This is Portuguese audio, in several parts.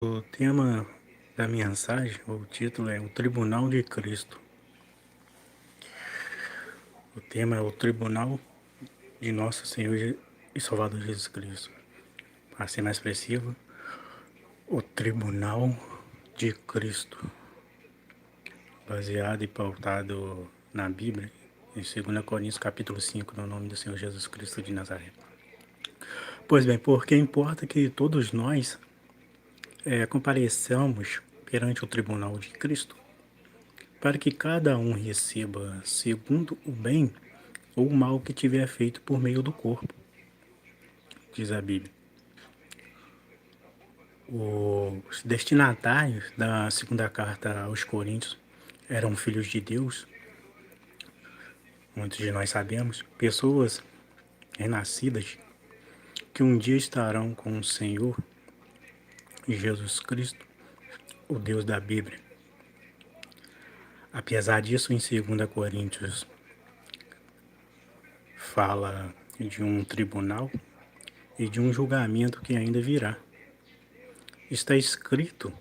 O tema da mensagem, o título é O Tribunal de Cristo. O tema é o Tribunal de Nosso Senhor e Salvador Jesus Cristo. Para ser mais expressivo, o Tribunal de Cristo, baseado e pautado na Bíblia, em 2 Coríntios capítulo 5, no nome do Senhor Jesus Cristo de Nazaré. Pois bem, porque importa que todos nós compareçamos perante o Tribunal de Cristo, para que cada um receba segundo o bem ou o mal que tiver feito por meio do corpo, diz a Bíblia. Os destinatários da segunda carta aos Coríntios eram filhos de Deus, muitos de nós sabemos, pessoas renascidas que um dia estarão com o Senhor Jesus Cristo, o Deus da Bíblia. Apesar disso, em 2 Coríntios fala de um tribunal e de um julgamento que ainda virá. Está escrito,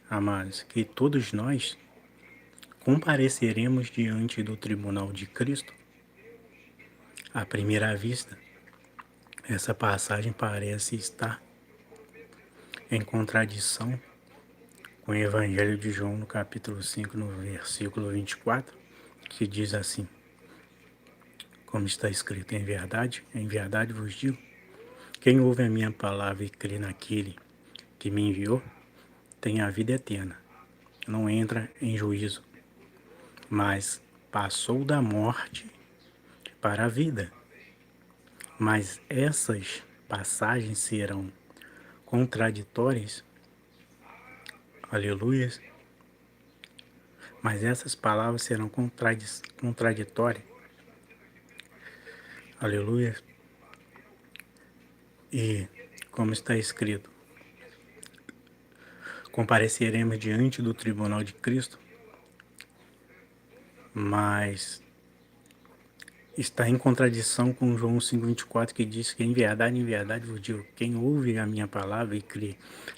amados, que todos nós compareceremos diante do tribunal de Cristo. À primeira vista, essa passagem parece estar em contradição com o Evangelho de João, no capítulo 5, no versículo 24, que diz assim, como está escrito, em verdade vos digo, quem ouve a minha palavra e crê naquele que me enviou, tem a vida eterna, não entra em juízo, mas passou da morte para a vida. Mas essas passagens serão contraditórias, aleluias, mas essas palavras serão contraditórias, aleluias, e como está escrito, compareceremos diante do tribunal de Cristo, mas está em contradição com João 5,24, que diz que em verdade vos digo, quem ouve a minha palavra e crê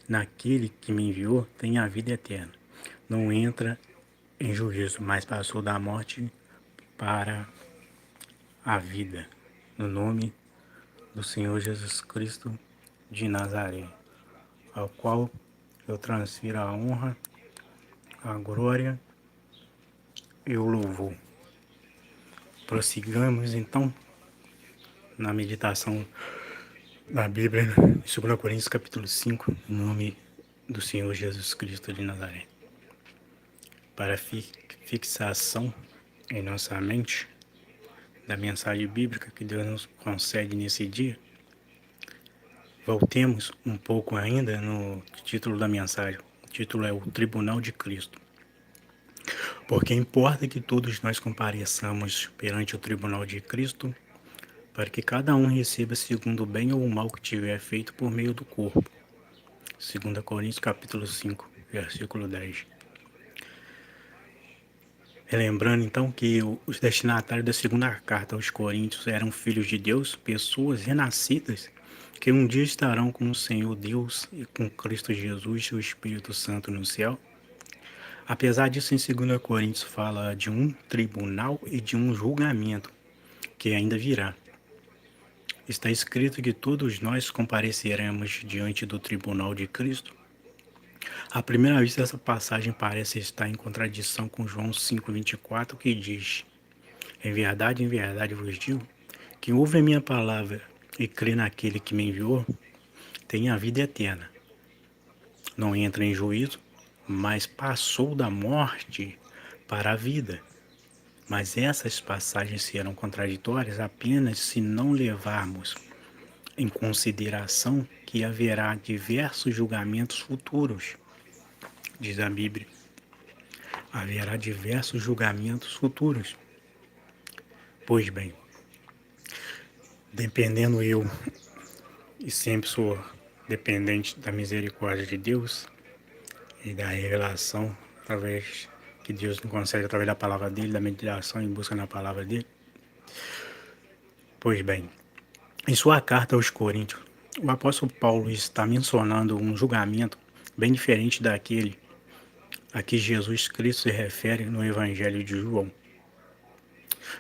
naquele que me enviou, tem a vida eterna. Não entra em juízo, mas passou da morte para a vida. No nome do Senhor Jesus Cristo de Nazaré, ao qual eu transfiro a honra, a glória e o louvor. Prossigamos então na meditação da Bíblia, em 2 Coríntios capítulo 5, no nome do Senhor Jesus Cristo de Nazaré. Para fixação em nossa mente da mensagem bíblica que Deus nos concede nesse dia, voltemos um pouco ainda no título da mensagem. O título é o Tribunal de Cristo. Porque importa que todos nós compareçamos perante o Tribunal de Cristo, para que cada um receba segundo o bem ou o mal que tiver feito por meio do corpo. 2 Coríntios capítulo 5, versículo 10. Relembrando então que os destinatários da segunda carta aos Coríntios eram filhos de Deus, pessoas renascidas, que um dia estarão com o Senhor Deus e com Cristo Jesus e o Espírito Santo no céu. Apesar disso, em 2 Coríntios fala de um tribunal e de um julgamento que ainda virá. Está escrito que todos nós compareceremos diante do tribunal de Cristo. À primeira vista, essa passagem parece estar em contradição com João 5,24, que diz: em verdade vos digo, quem ouve a minha palavra e crê naquele que me enviou, tem a vida eterna. Não entra em juízo, mas passou da morte para a vida. Mas essas passagens serão contraditórias apenas se não levarmos em consideração que haverá diversos julgamentos futuros, diz a Bíblia. Haverá diversos julgamentos futuros. Pois bem, dependendo eu, e sempre sou dependente da misericórdia de Deus e da revelação através que Deus me concede através da palavra dele, da meditação em busca na palavra dele. Pois bem, em sua carta aos Coríntios, o apóstolo Paulo está mencionando um julgamento bem diferente daquele a que Jesus Cristo se refere no Evangelho de João.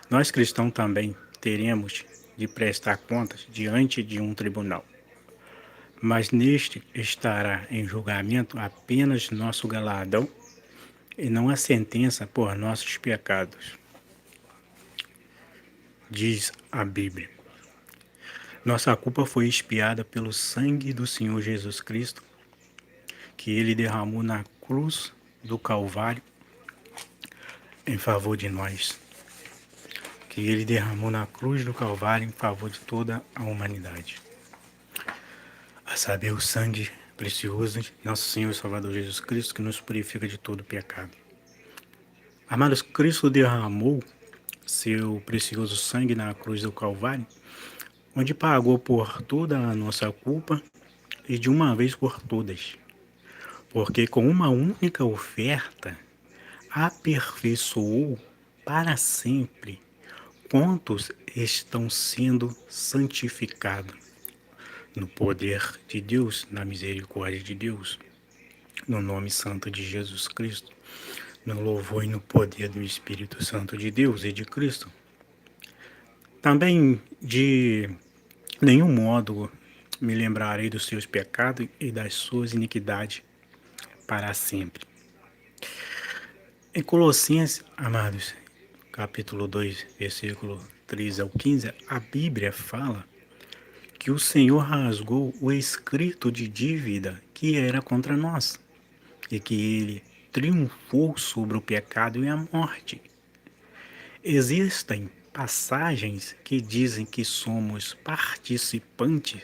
Nós cristãos também teremos de prestar contas diante de um tribunal, mas neste estará em julgamento apenas nosso galardão e não a sentença por nossos pecados, diz a Bíblia. Nossa culpa foi expiada pelo sangue do Senhor Jesus Cristo, que ele derramou na cruz do Calvário em favor de nós, que ele derramou na cruz do Calvário em favor de toda a humanidade. A saber, o sangue precioso de nosso Senhor e Salvador Jesus Cristo, que nos purifica de todo pecado. Amados, Cristo derramou seu precioso sangue na cruz do Calvário, onde pagou por toda a nossa culpa e de uma vez por todas. Porque com uma única oferta aperfeiçoou para sempre quantos estão sendo santificados no poder de Deus, na misericórdia de Deus, no nome santo de Jesus Cristo, no louvor e no poder do Espírito Santo de Deus e de Cristo. Também de nenhum modo me lembrarei dos seus pecados e das suas iniquidades para sempre. Em Colossenses, amados, capítulo 2, versículo 3 ao 15, a Bíblia fala que o Senhor rasgou o escrito de dívida que era contra nós e que ele triunfou sobre o pecado e a morte. Existem passagens que dizem que somos participantes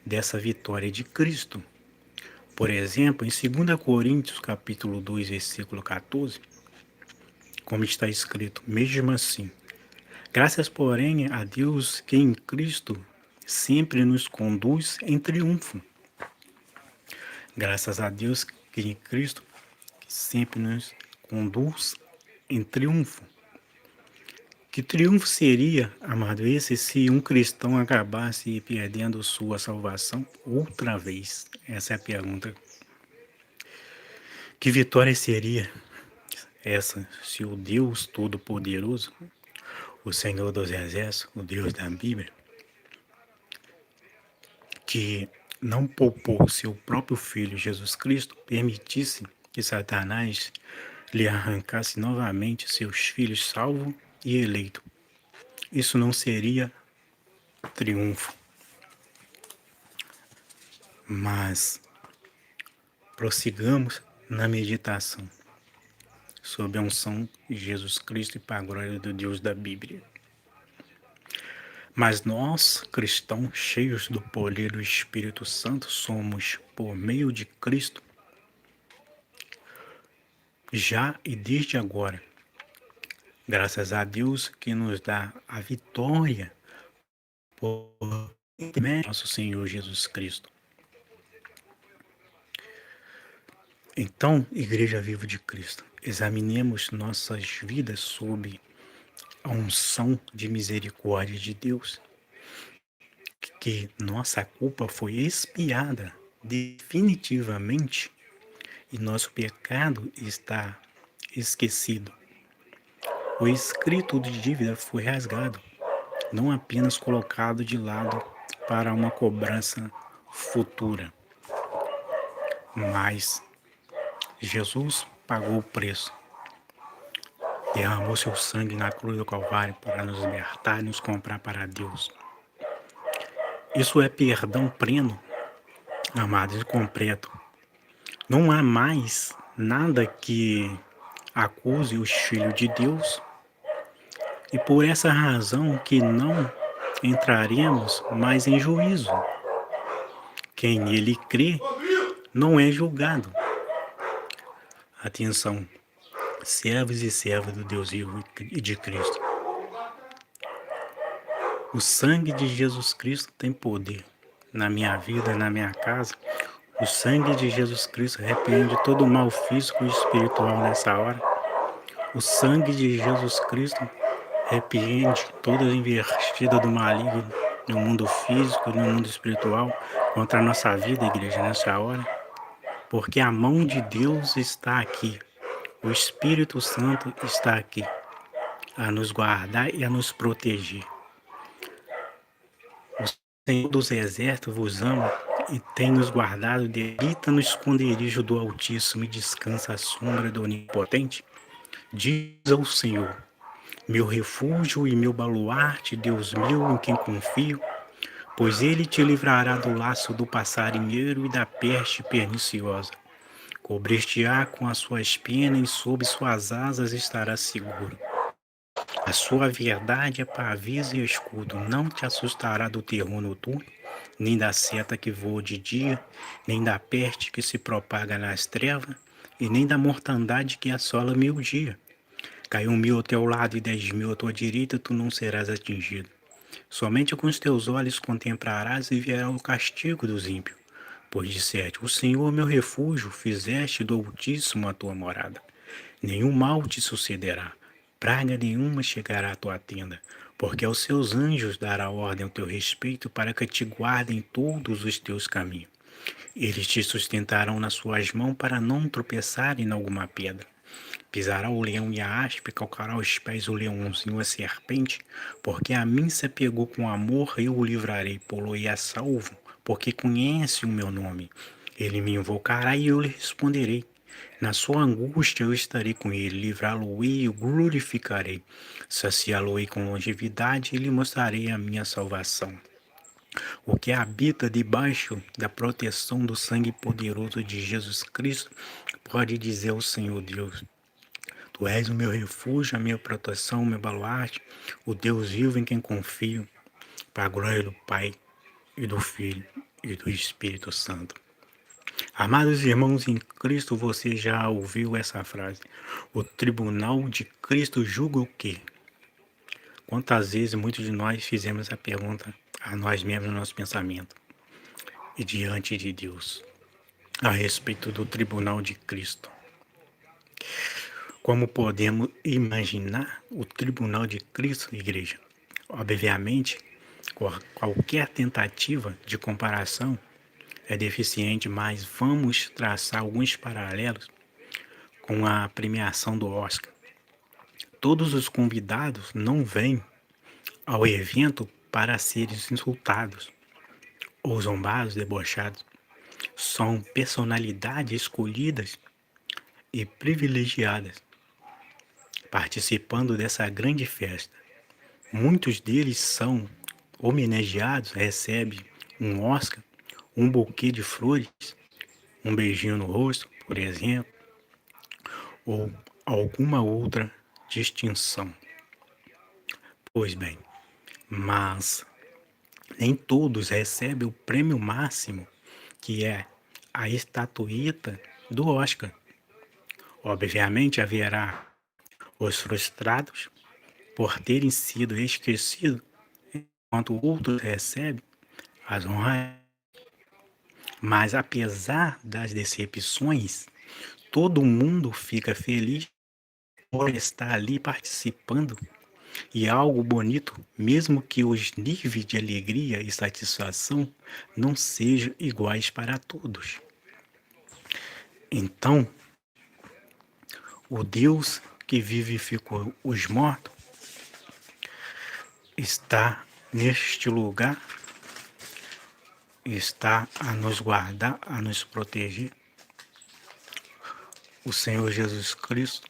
dessa vitória de Cristo. Por exemplo, em 2 Coríntios, capítulo 2, versículo 14, como está escrito, mesmo assim, graças, porém, a Deus que em Cristo sempre nos conduz em triunfo. Graças a Deus que em Cristo sempre nos conduz em triunfo. Que triunfo seria, amado, esse se um cristão acabasse perdendo sua salvação outra vez? Essa é a pergunta. Que vitória seria essa se o Deus Todo-Poderoso, o Senhor dos Exércitos, o Deus da Bíblia, que não poupou seu próprio Filho Jesus Cristo, permitisse que Satanás lhe arrancasse novamente seus filhos salvos e eleitos? Isso não seria triunfo. Mas prossigamos na meditação sob a unção de Jesus Cristo e para a glória do Deus da Bíblia. Mas nós, cristãos, cheios do poder do Espírito Santo, somos, por meio de Cristo, já e desde agora, graças a Deus que nos dá a vitória por nosso Senhor Jesus Cristo. Então, Igreja Viva de Cristo, examinemos nossas vidas sob a unção de misericórdia de Deus, que nossa culpa foi expiada definitivamente e nosso pecado está esquecido. O escrito de dívida foi rasgado, não apenas colocado de lado para uma cobrança futura, mas Jesus pagou o preço, derramou seu sangue na cruz do Calvário para nos libertar e nos comprar para Deus. Isso é perdão pleno, amados, e completo. Não há mais nada que acuse os filhos de Deus, e por essa razão que não entraremos mais em juízo. Quem nele crê não é julgado. Atenção, servos e servas do Deus vivo e de Cristo. O sangue de Jesus Cristo tem poder na minha vida, na minha casa. O sangue de Jesus Cristo repreende todo o mal físico e espiritual nessa hora. O sangue de Jesus Cristo repreende toda a investida do maligno no mundo físico e no mundo espiritual contra a nossa vida, igreja, nessa hora. porque a mão de Deus está aqui, o Espírito Santo está aqui, a nos guardar e a nos proteger. O Senhor dos Exércitos vos ama e tem nos guardado, habita no esconderijo do Altíssimo e descansa à sombra do Onipotente. Diz ao Senhor, meu refúgio e meu baluarte, Deus meu em quem confio, pois ele te livrará do laço do passarinheiro e da peste perniciosa. Cobrir-te-á com as suas penas e sob suas asas estarás seguro. A sua verdade é pavio e escudo, não te assustará do terror noturno, nem da seta que voa de dia, nem da peste que se propaga nas trevas, e nem da mortandade que assola meio-dia. Caiu 1.000 ao teu lado e 10.000 à tua direita, tu não serás atingido. Somente com os teus olhos contemplarás e verás o castigo dos ímpios. Pois disseste, o Senhor é meu refúgio, fizeste do Altíssimo a tua morada. Nenhum mal te sucederá, praga nenhuma chegará à tua tenda, porque aos seus anjos dará ordem ao teu respeito para que te guardem todos os teus caminhos. Eles te sustentarão nas suas mãos para não tropeçar em alguma pedra. Pisará o leão e a aspe, calcará os pés o leãozinho e a serpente, porque a mim se apegou com amor, eu o livrarei, pô-lo-ei a salvo, porque conhece o meu nome. Ele me invocará e eu lhe responderei. Na sua angústia eu estarei com ele, livrá-lo-ei e o glorificarei. Saciá-lo-ei com longevidade e lhe mostrarei a minha salvação. O que habita debaixo da proteção do sangue poderoso de Jesus Cristo pode dizer ao Senhor Deus, Tu és o meu refúgio, a minha proteção, o meu baluarte, o Deus vivo em quem confio, para a glória do Pai e do Filho e do Espírito Santo. Amados irmãos em Cristo, você já ouviu essa frase? O tribunal de Cristo julga o quê? Quantas vezes muitos de nós fizemos essa pergunta a nós mesmos no nosso pensamento e diante de Deus a respeito do tribunal de Cristo? Como podemos imaginar o tribunal de Cristo, igreja? Obviamente, qualquer tentativa de comparação é deficiente, mas vamos traçar alguns paralelos com a premiação do Oscar. Todos os convidados não vêm ao evento para serem insultados ou zombados, debochados. São personalidades escolhidas e privilegiadas participando dessa grande festa. Muitos deles são homenageados, recebem um Oscar, um buquê de flores, um beijinho no rosto, por exemplo, ou alguma outra distinção. Pois bem, mas nem todos recebem o prêmio máximo, que é a estatueta do Oscar. Obviamente haverá os frustrados por terem sido esquecidos, enquanto outros recebem as honras. Mas apesar das decepções, todo mundo fica feliz por estar ali participando. E é algo bonito, mesmo que os níveis de alegria e satisfação não sejam iguais para todos. Então, o Deus que vivificou os mortos está neste lugar, está a nos guardar, a nos proteger. O Senhor Jesus Cristo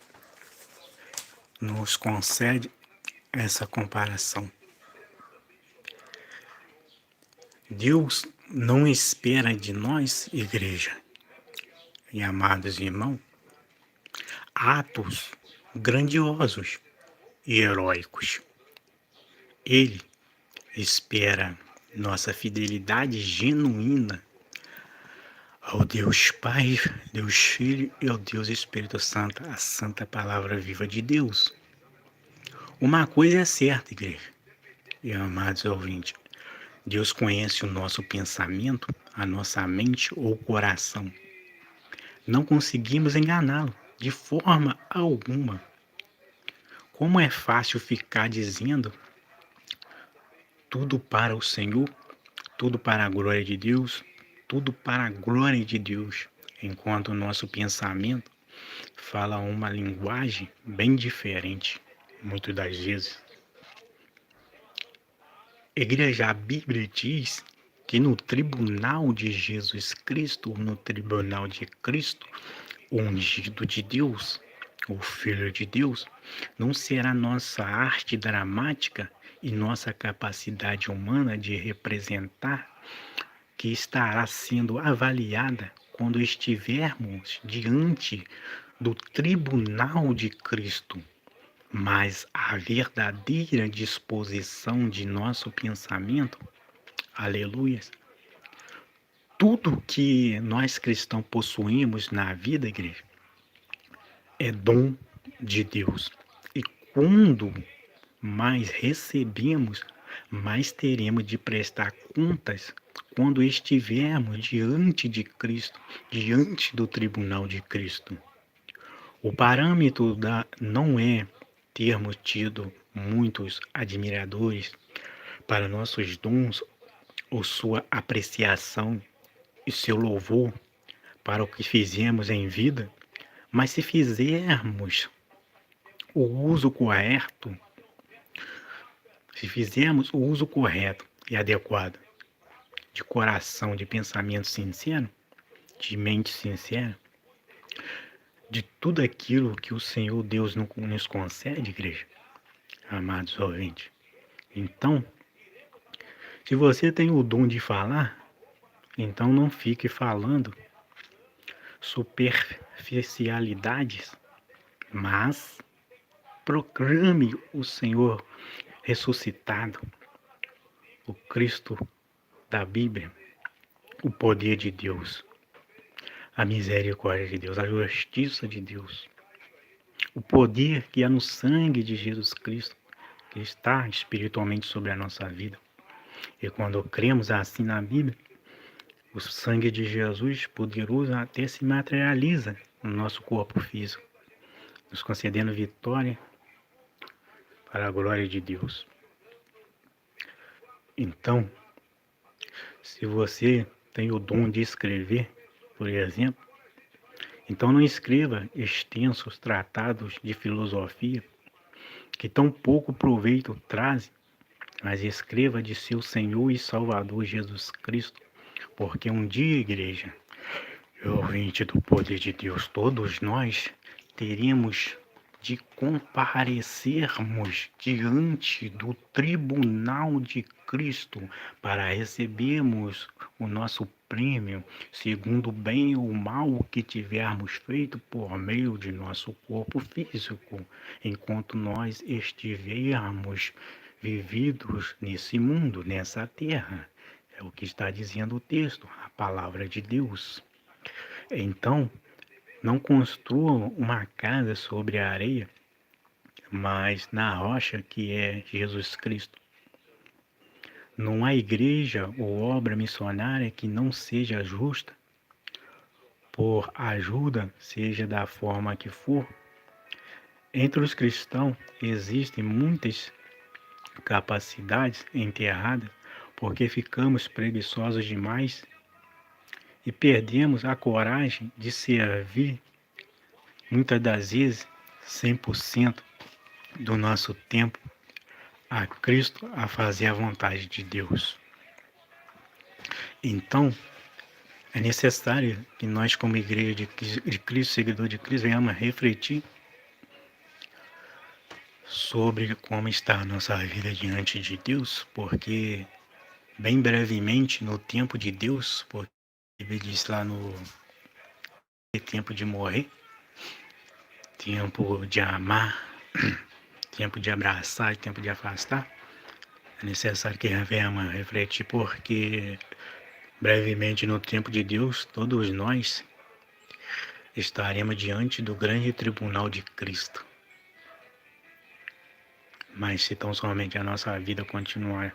nos concede essa comparação. Deus não espera de nós, igreja e amados irmãos, atos grandiosos e heróicos. Ele espera nossa fidelidade genuína ao Deus Pai, Deus Filho e ao Deus Espírito Santo, a santa palavra viva de Deus. Uma coisa é certa, igreja e amados ouvintes, Deus conhece o nosso pensamento, a nossa mente ou coração. Não conseguimos enganá-lo de forma alguma. Como é fácil ficar dizendo tudo para o Senhor, tudo para a glória de Deus, tudo para a glória de Deus. enquanto o nosso pensamento fala uma linguagem bem diferente, muitas das vezes. Igreja, a Bíblia diz que no tribunal de Jesus Cristo, no tribunal de Cristo, o ungido de Deus, o Filho de Deus, não será nossa arte dramática e nossa capacidade humana de representar que estará sendo avaliada quando estivermos diante do tribunal de Cristo, mas a verdadeira disposição de nosso pensamento, aleluia, tudo que nós cristãos possuímos na vida, igreja, é dom de Deus. E quando mais recebemos, mais teremos de prestar contas quando estivermos diante de Cristo, diante do tribunal de Cristo. O parâmetro não é termos tido muitos admiradores para nossos dons ou sua apreciação e seu louvor para o que fizemos em vida, mas se fizermos o uso correto, se fizermos o uso correto e adequado de coração, de pensamento sincero, de mente sincera, de tudo aquilo que o Senhor Deus nos concede, igreja, amados ouvintes. Então, se você tem o dom de falar, então não fique falando superficialidades, mas proclame o Senhor ressuscitado, o Cristo da Bíblia, o poder de Deus, a misericórdia de Deus, a justiça de Deus, o poder que há no sangue de Jesus Cristo, que está espiritualmente sobre a nossa vida. E quando cremos assim na Bíblia, o sangue de Jesus poderoso até se materializa no nosso corpo físico, nos concedendo vitória para a glória de Deus. Então, se você tem o dom de escrever, por exemplo, então não escreva extensos tratados de filosofia que tão pouco proveito trazem, mas escreva de seu Senhor e Salvador Jesus Cristo, porque um dia, igreja, ouvinte do poder de Deus, todos nós teremos de comparecermos diante do tribunal de Cristo para recebermos o nosso prêmio, segundo o bem ou o mal que tivermos feito por meio de nosso corpo físico, enquanto nós estivermos vividos nesse mundo, nessa terra. É o que está dizendo o texto, a palavra de Deus. Então, não construam uma casa sobre a areia, mas na rocha que é Jesus Cristo. Não há igreja ou obra missionária que não seja justa, por ajuda, seja da forma que for. Entre os cristãos existem muitas capacidades enterradas porque ficamos preguiçosos demais e perdemos a coragem de servir, muitas das vezes, 100% do nosso tempo a Cristo, a fazer a vontade de Deus. Então, é necessário que nós, como igreja de Cristo, seguidor de Cristo, venhamos refletir sobre como está a nossa vida diante de Deus, porque bem brevemente, no tempo de Deus, porque ele diz lá no tempo de morrer, tempo de amar, tempo de abraçar e tempo de afastar, é necessário que venhamos refletir, porque brevemente no tempo de Deus, todos nós estaremos diante do grande tribunal de Cristo. Mas se tão somente a nossa vida continuar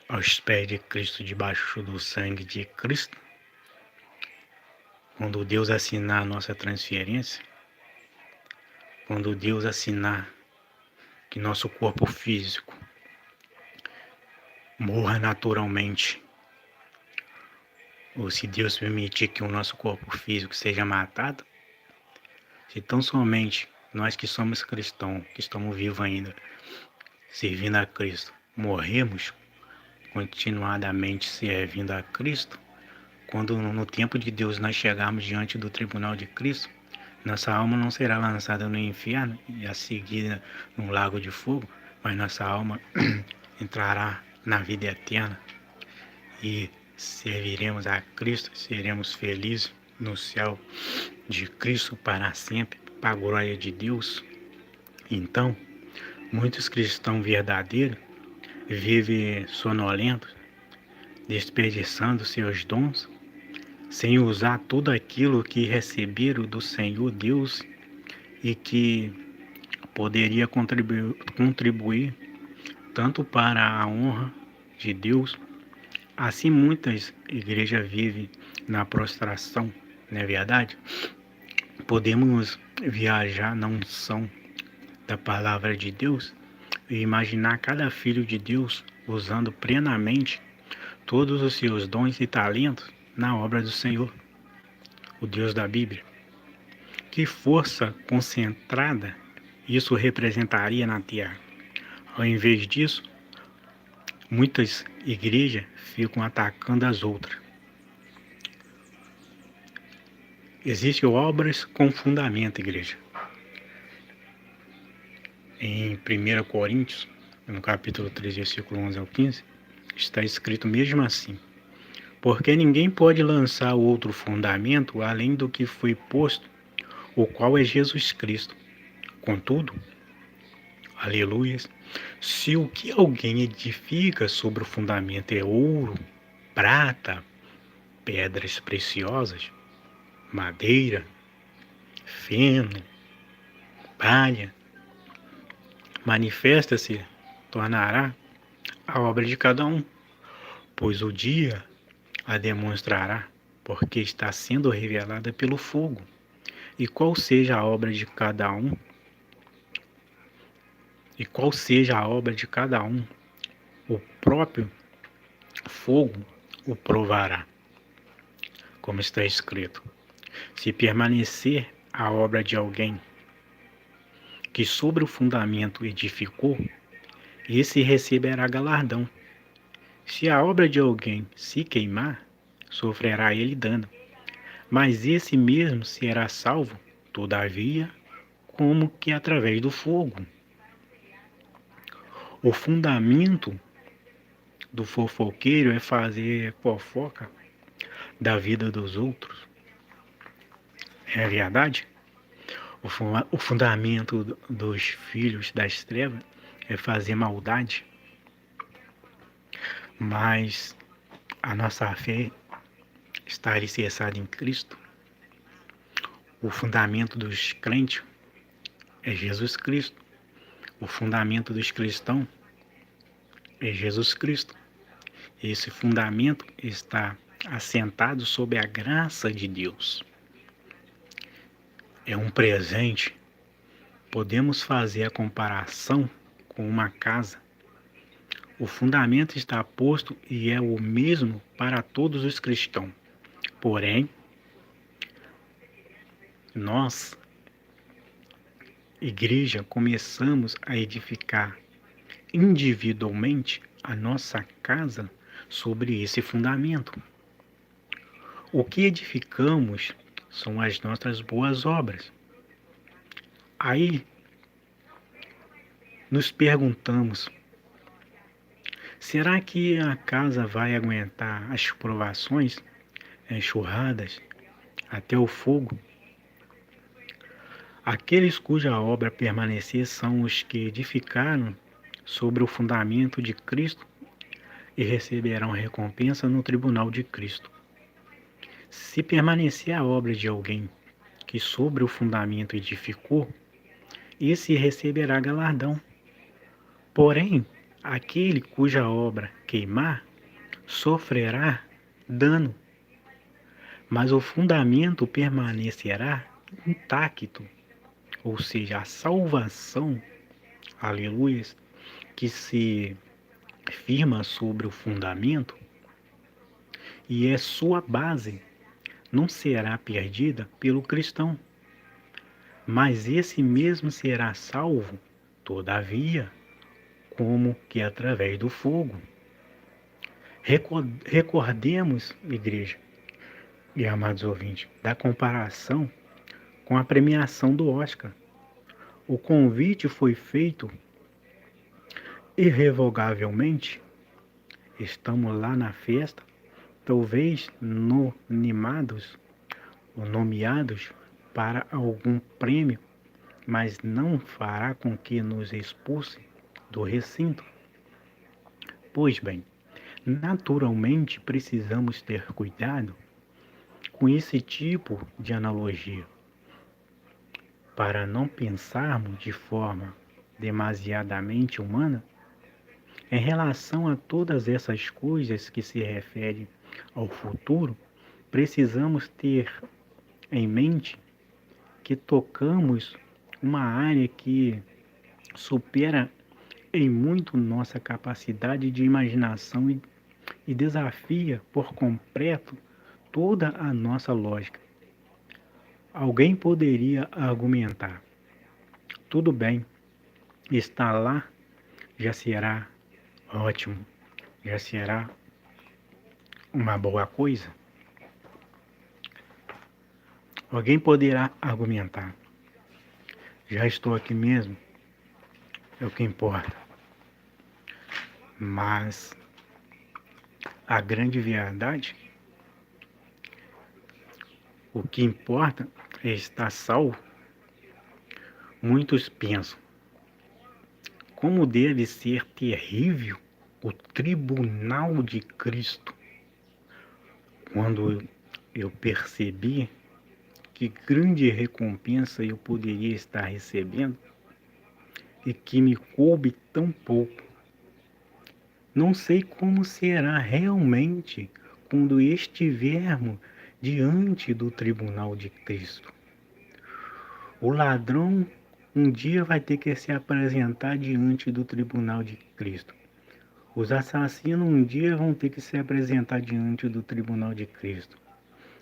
aos pés de Cristo, debaixo do sangue de Cristo, quando Deus assinar a nossa transferência, quando Deus assinar que nosso corpo físico morra naturalmente, ou se Deus permitir que o nosso corpo físico seja matado, se tão somente nós que somos cristãos, que estamos vivos ainda, servindo a Cristo, morremos continuadamente servindo a Cristo, quando no tempo de Deus nós chegarmos diante do tribunal de Cristo, nossa alma não será lançada no inferno e a seguir no lago de fogo, mas nossa alma entrará na vida eterna e serviremos a Cristo, seremos felizes no céu de Cristo para sempre, para a glória de Deus. Então, muitos cristãos verdadeiros vivem sonolentos, desperdiçando seus dons, sem usar tudo aquilo que receberam do Senhor Deus e que poderia contribuir tanto para a honra de Deus. Assim muitas igrejas vivem na prostração, não é verdade? Podemos viajar na unção da palavra de Deus e imaginar cada filho de Deus usando plenamente todos os seus dons e talentos na obra do Senhor, o Deus da Bíblia. Que força concentrada isso representaria na terra? Ao invés disso, muitas igrejas ficam atacando as outras. Existem obras com fundamento, igreja. Em 1 Coríntios, no capítulo 3, versículo 11 ao 15, está escrito mesmo assim: porque ninguém pode lançar outro fundamento além do que foi posto, o qual é Jesus Cristo. Contudo, aleluias, se o que alguém edifica sobre o fundamento é ouro, prata, pedras preciosas, madeira, feno, palha, manifesta-se, tornará a obra de cada um, pois o dia a demonstrará, porque está sendo revelada pelo fogo. E qual seja a obra de cada um, o próprio fogo o provará. Como está escrito: se permanecer a obra de alguém que sobre o fundamento edificou, esse receberá galardão. Se a obra de alguém se queimar, sofrerá ele dano, mas esse mesmo será salvo, todavia, como que através do fogo. O fundamento do fofoqueiro é fazer fofoca da vida dos outros. É verdade? O fundamento dos filhos das trevas é fazer maldade. Mas a nossa fé está alicerçada em Cristo. O fundamento dos crentes é Jesus Cristo. O fundamento dos cristãos é Jesus Cristo. Esse fundamento está assentado sob a graça de Deus. É um presente. Podemos fazer a comparação com uma casa. O fundamento está posto e é o mesmo para todos os cristãos. Porém, nós, igreja, começamos a edificar individualmente a nossa casa sobre esse fundamento. O que edificamos são as nossas boas obras. Aí nos perguntamos: será que a casa vai aguentar as provações, enxurradas, até o fogo? Aqueles cuja obra permanecer são os que edificaram sobre o fundamento de Cristo e receberão recompensa no tribunal de Cristo. Se permanecer a obra de alguém que sobre o fundamento edificou, esse receberá galardão. Porém, aquele cuja obra queimar, sofrerá dano, mas o fundamento permanecerá intacto, ou seja, a salvação, aleluia, que se firma sobre o fundamento, e sua base não será perdida pelo cristão, mas esse mesmo será salvo, todavia, como que através do fogo. Recordemos, igreja e amados ouvintes, da comparação com a premiação do Oscar. O convite foi feito irrevogavelmente. Estamos lá na festa, talvez nomeados para algum prêmio, mas não fará com que nos expulse do recinto. Pois bem, naturalmente precisamos ter cuidado com esse tipo de analogia, para não pensarmos de forma demasiadamente humana em relação a todas essas coisas que se referem ao futuro. Precisamos ter em mente que tocamos uma área que supera em muito nossa capacidade de imaginação e desafia por completo toda a nossa lógica. Alguém poderia argumentar: tudo bem, estar lá já será ótimo, já será uma boa coisa. Alguém poderá argumentar: já estou aqui mesmo, é o que importa. Mas a grande verdade, o que importa é estar salvo. Muitos pensam: como deve ser terrível o tribunal de Cristo. Quando eu percebi que grande recompensa eu poderia estar recebendo e que me coube tão pouco. Não sei como será realmente quando estivermos diante do tribunal de Cristo. O ladrão um dia vai ter que se apresentar diante do tribunal de Cristo. Os assassinos um dia vão ter que se apresentar diante do tribunal de Cristo.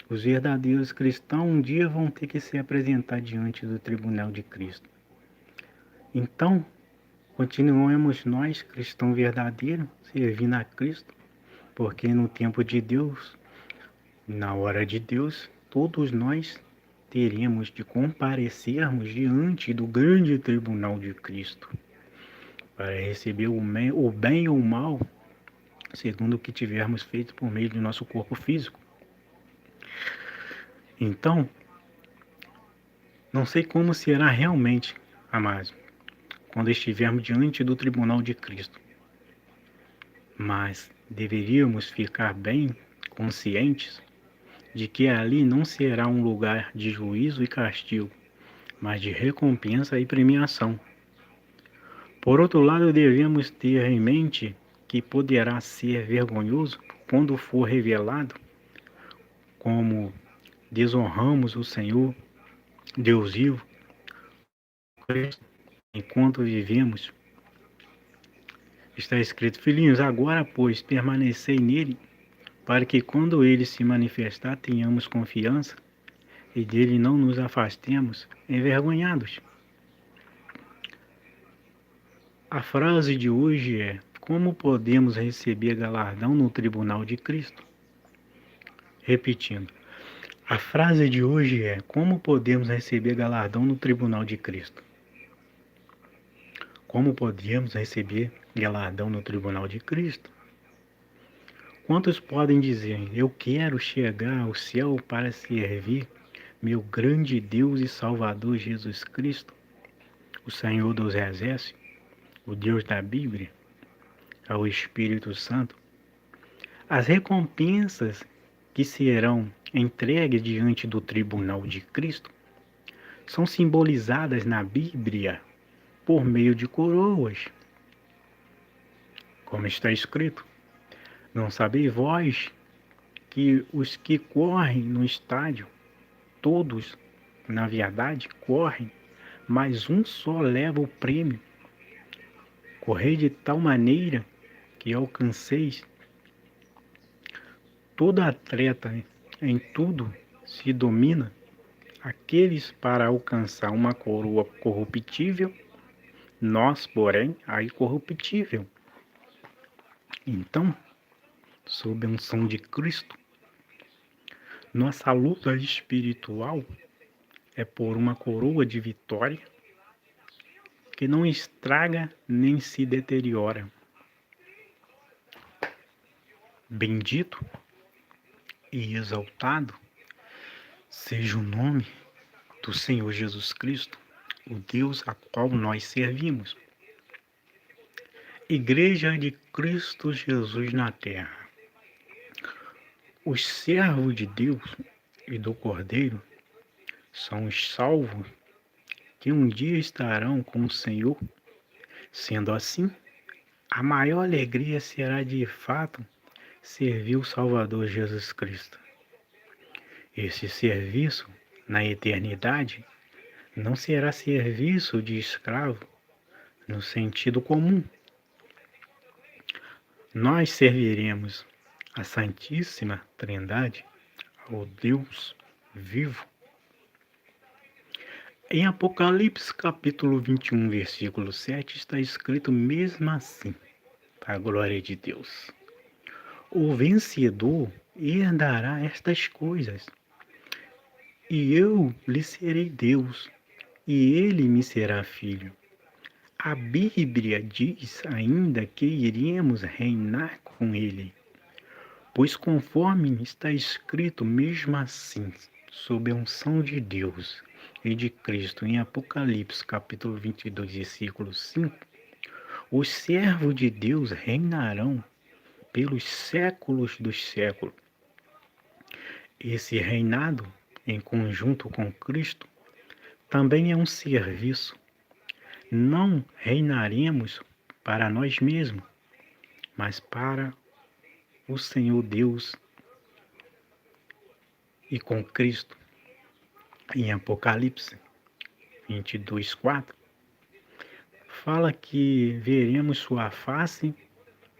Os verdadeiros cristãos um dia vão ter que se apresentar diante do tribunal de Cristo. Então, continuemos nós, cristãos verdadeiros, servindo a Cristo, porque no tempo de Deus, na hora de Deus, todos nós teremos de comparecermos diante do grande tribunal de Cristo, para receber o bem ou o mal, segundo o que tivermos feito por meio do nosso corpo físico. Então, não sei como será realmente, amados, quando estivermos diante do tribunal de Cristo. Mas deveríamos ficar bem conscientes de que ali não será um lugar de juízo e castigo, mas de recompensa e premiação. Por outro lado, devemos ter em mente que poderá ser vergonhoso quando for revelado como desonramos o Senhor, Deus vivo, enquanto vivemos. Está escrito: filhinhos, agora, pois, permanecei nele, para que quando ele se manifestar tenhamos confiança e dele não nos afastemos envergonhados. A frase de hoje é: como podemos receber galardão no tribunal de Cristo? Repetindo, a frase de hoje é: como podemos receber galardão no tribunal de Cristo? Como podemos receber galardão no tribunal de Cristo? Quantos podem dizer: eu quero chegar ao céu para servir meu grande Deus e Salvador Jesus Cristo, o Senhor dos Exércitos, o Deus da Bíblia, ao Espírito Santo? As recompensas que serão entregues diante do tribunal de Cristo são simbolizadas na Bíblia por meio de coroas. Como está escrito: não sabeis vós que os que correm no estádio, todos, na verdade, correm, mas um só leva o prêmio? Correi de tal maneira que alcanceis todo atleta em tudo se domina, aqueles para alcançar uma coroa corruptível, nós, porém, a incorruptível. Então, sob a unção de Cristo, nossa luta espiritual é por uma coroa de vitória que não estraga nem se deteriora. Bendito e exaltado seja o nome do Senhor Jesus Cristo, o Deus a qual nós servimos. Igreja de Cristo Jesus na terra. Os servos de Deus e do Cordeiro são os salvos que um dia estarão com o Senhor. Sendo assim, a maior alegria será de fato servir o Salvador Jesus Cristo. Esse serviço, na eternidade, não será serviço de escravo no sentido comum. Nós serviremos a Santíssima Trindade, ao Deus vivo. Em Apocalipse capítulo 21, versículo 7, está escrito mesmo assim, para a glória de Deus. O vencedor herdará estas coisas, e eu lhe serei Deus, e ele me será filho. A Bíblia diz ainda que iremos reinar com ele, pois conforme está escrito mesmo assim, sob a unção de Deus e de Cristo, em Apocalipse capítulo 22, versículo 5, os servos de Deus reinarão pelos séculos dos séculos. Esse reinado, em conjunto com Cristo, também é um serviço. Não reinaremos para nós mesmos, mas para o Senhor Deus e com Cristo. Em Apocalipse 22, 4, fala que veremos sua face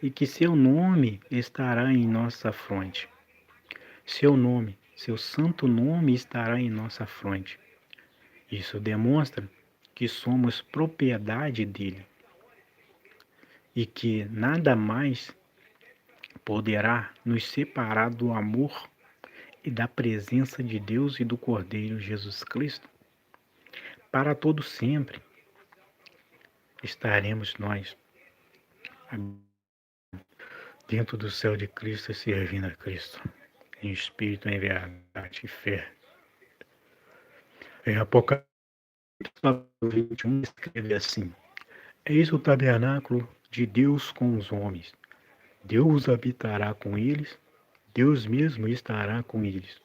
e que seu nome estará em nossa fronte. Seu nome, seu santo nome estará em nossa fronte. Isso demonstra que somos propriedade dele e que nada mais poderá nos separar do amor e da presença de Deus e do Cordeiro Jesus Cristo. Para todo sempre estaremos nós dentro do céu de Cristo, servindo a Cristo, em espírito, em verdade e fé. Em Apocalipse 21 escreve assim: Eis o tabernáculo de Deus com os homens. Deus habitará com eles, Deus mesmo estará com eles.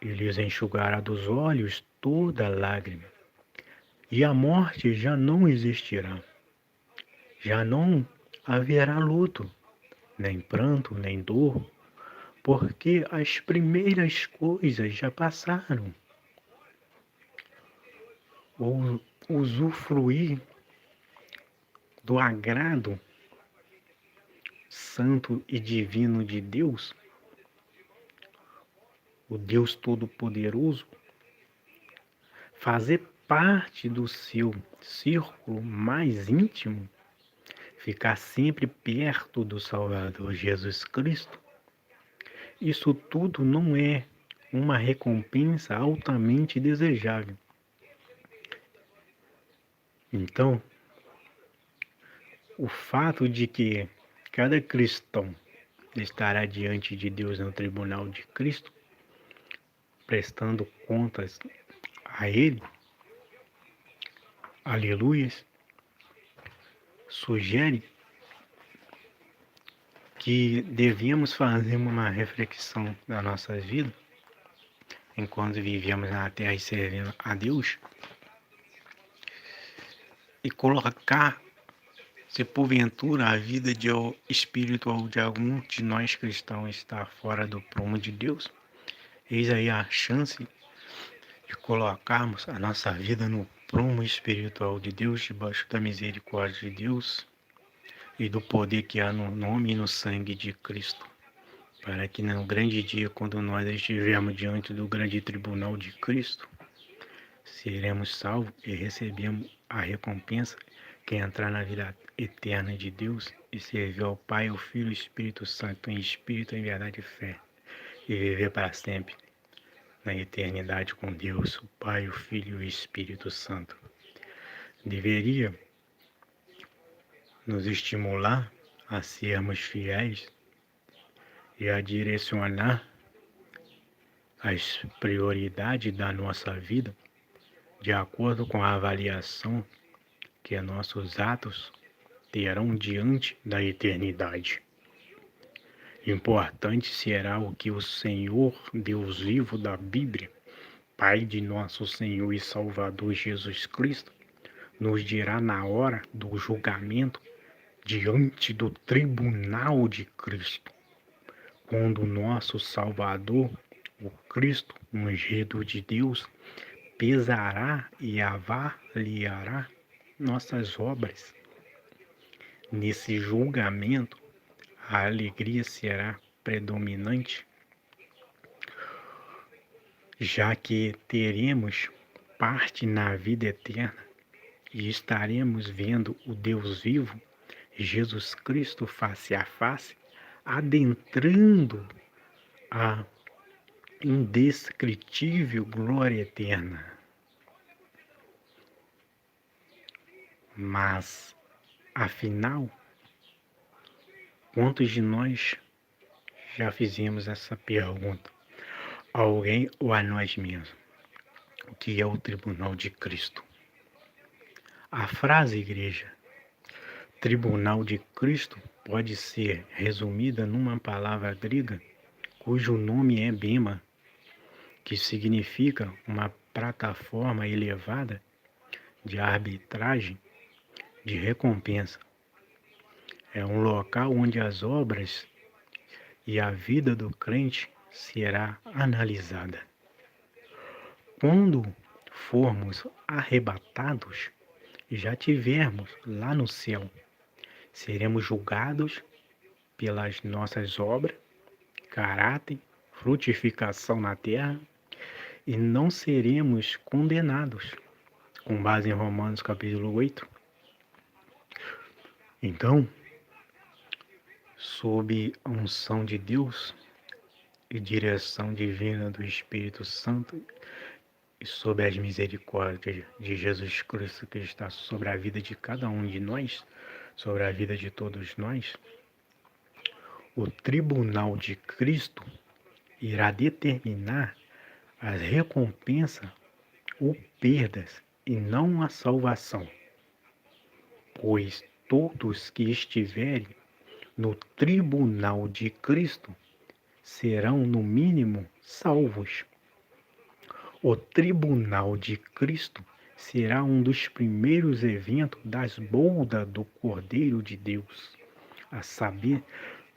Ele lhes enxugará dos olhos toda lágrima, e a morte já não existirá. Já não haverá luto, nem pranto, nem dor, porque as primeiras coisas já passaram. Ou usufruir do agrado santo e divino de Deus, o Deus Todo-Poderoso, fazer parte do seu círculo mais íntimo, ficar sempre perto do Salvador Jesus Cristo, isso tudo não é uma recompensa altamente desejável. Então, o fato de que cada cristão estará diante de Deus no tribunal de Cristo, prestando contas a Ele, aleluias, sugere que devíamos fazer uma reflexão da nossa vida, enquanto vivíamos na terra e servindo a Deus, e colocar, se porventura a vida espiritual de algum de nós cristãos está fora do prumo de Deus, eis aí a chance de colocarmos a nossa vida no prumo espiritual de Deus, debaixo da misericórdia de Deus e do poder que há no nome e no sangue de Cristo. para que no grande dia, quando nós estivermos diante do grande tribunal de Cristo, seremos salvos e recebemos a recompensa que é entrar na vida eterna de Deus e servir ao Pai, ao Filho e ao Espírito Santo em espírito, em verdade e fé, e viver para sempre na eternidade com Deus, o Pai, o Filho e o Espírito Santo. Deveria nos estimular a sermos fiéis e a direcionar as prioridades da nossa vida de acordo com a avaliação que nossos atos terão diante da eternidade. Importante será o que o Senhor, Deus vivo da Bíblia, Pai de nosso Senhor e Salvador Jesus Cristo, nos dirá na hora do julgamento diante do tribunal de Cristo, quando nosso Salvador, o Cristo, ungido de Deus, pesará e avaliará nossas obras. Nesse julgamento, a alegria será predominante, já que teremos parte na vida eterna e estaremos vendo o Deus vivo, Jesus Cristo face a face, adentrando a indescritível glória eterna. Mas, afinal, quantos de nós já fizemos essa pergunta a alguém ou a nós mesmos? O que é o tribunal de Cristo? A frase, igreja, tribunal de Cristo, pode ser resumida numa palavra grega cujo nome é bema, que significa uma plataforma elevada de arbitragem, de recompensa. É um local onde as obras e a vida do crente será analisada. Quando formos arrebatados e já tivermos lá no céu, seremos julgados pelas nossas obras, caráter, frutificação na terra, e não seremos condenados, com base em Romanos capítulo 8. Então, sob a unção de Deus e direção divina do Espírito Santo, e sob as misericórdias de Jesus Cristo que está sobre a vida de cada um de nós, sobre a vida de todos nós, o tribunal de Cristo irá determinar as recompensas ou perdas e não a salvação, pois todos que estiverem no tribunal de Cristo serão, no mínimo, salvos. O tribunal de Cristo será um dos primeiros eventos das bodas do Cordeiro de Deus, a saber,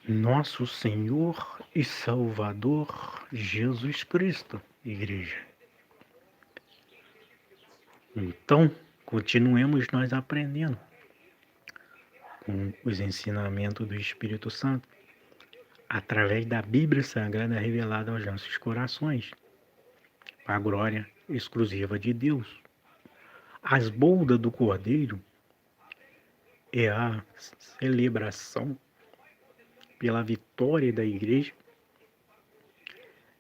nosso Senhor e Salvador Jesus Cristo, igreja. Então, continuemos nós aprendendo com os ensinamentos do Espírito Santo, através da Bíblia Sagrada revelada aos nossos corações, para a glória exclusiva de Deus. As bodas do Cordeiro é a celebração pela vitória da igreja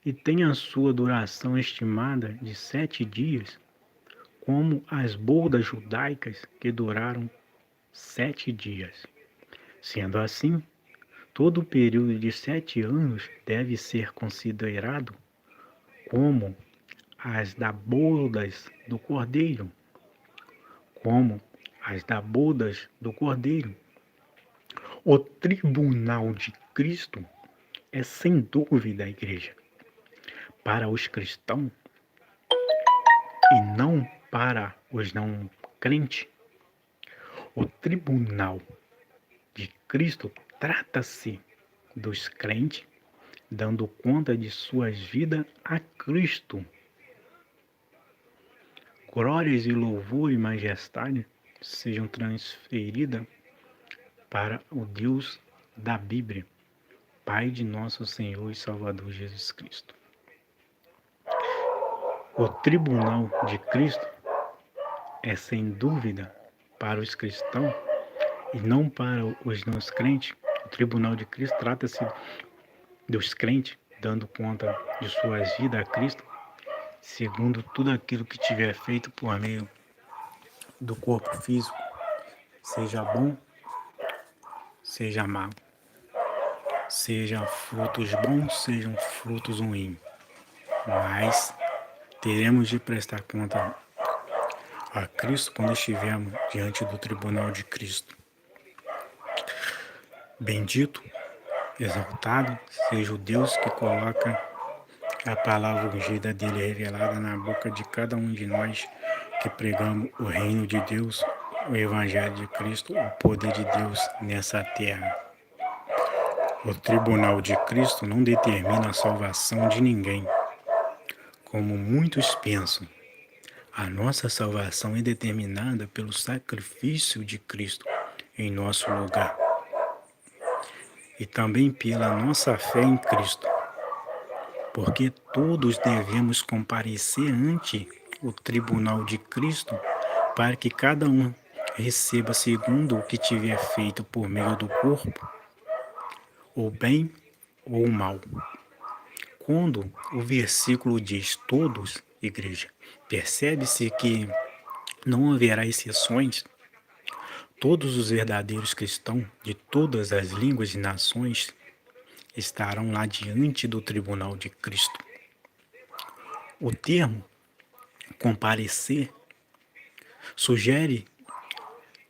e tem a sua duração estimada de 7 dias, como as bodas judaicas que duraram 7 dias. Sendo assim, todo o período de 7 anos deve ser considerado como as da bodas do Cordeiro, O tribunal de Cristo é sem dúvida a igreja, para os cristãos e não para os não crentes. O tribunal de Cristo trata-se dos crentes dando conta de suas vidas a Cristo. Glórias e louvor e majestade sejam transferidas para o Deus da Bíblia, Pai de nosso Senhor e Salvador Jesus Cristo. O tribunal de Cristo é sem dúvida para os cristãos e não para os não crentes. O tribunal de Cristo trata-se dos crentes dando conta de suas vidas a Cristo, segundo tudo aquilo que tiver feito por meio do corpo físico, seja bom, seja mau, seja frutos bons, sejam frutos ruins, mas teremos de prestar conta a Cristo quando estivermos diante do tribunal de Cristo. Bendito, exaltado seja o Deus que coloca a palavra ungida dele revelada na boca de cada um de nós que pregamos o reino de Deus, o evangelho de Cristo, o poder de Deus nessa terra. O tribunal de Cristo não determina a salvação de ninguém, como muitos pensam. A nossa salvação é determinada pelo sacrifício de Cristo em nosso lugar e também pela nossa fé em Cristo, porque todos devemos comparecer ante o tribunal de Cristo para que cada um receba segundo o que tiver feito por meio do corpo, o bem ou o mal. Quando o versículo diz todos, igreja, percebe-se que não haverá exceções. Todos os verdadeiros cristãos de todas as línguas e nações estarão lá diante do tribunal de Cristo. O termo comparecer sugere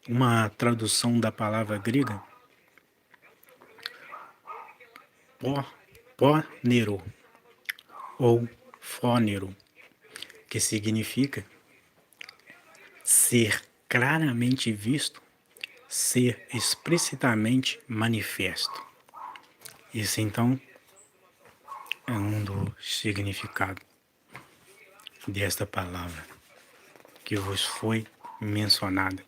uma tradução da palavra grega pônero ou fônero, que significa ser claramente visto, ser explicitamente manifesto. Esse então é um dos significados desta palavra que vos foi mencionada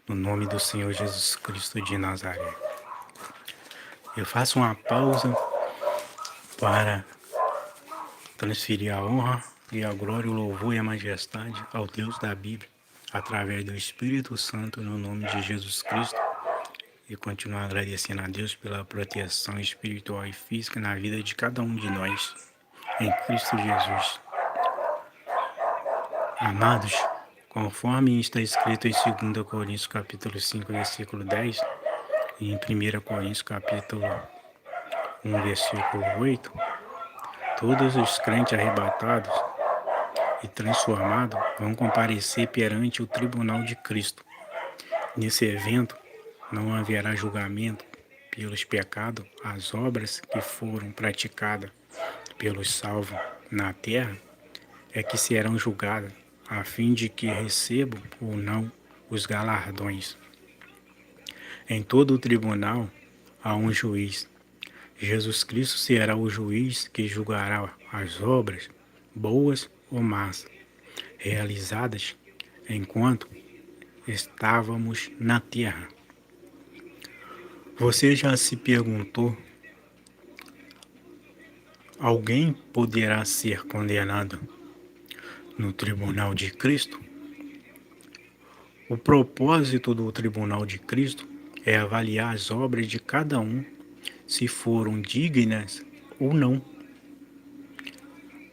no nome do Senhor Jesus Cristo de Nazaré. Eu faço uma pausa para transferir a honra e a glória, o louvor e a majestade ao Deus da Bíblia, através do Espírito Santo, no nome de Jesus Cristo, e continuar agradecendo a Deus pela proteção espiritual e física na vida de cada um de nós, em Cristo Jesus. Amados, conforme está escrito em 2 Coríntios capítulo 5, versículo 10, e em 1 Coríntios capítulo 1, versículo 8, todos os crentes arrebatados e transformados vão comparecer perante o tribunal de Cristo. Nesse evento, não haverá julgamento pelos pecados, as obras que foram praticadas pelos salvos na terra é que serão julgadas, a fim de que recebam ou não os galardões. Em todo o tribunal há um juiz. Jesus Cristo será o juiz que julgará as obras, boas ou más, realizadas enquanto estávamos na terra. Você já se perguntou: alguém poderá ser condenado no tribunal de Cristo? O propósito do tribunal de Cristo é avaliar as obras de cada um, se foram dignas ou não.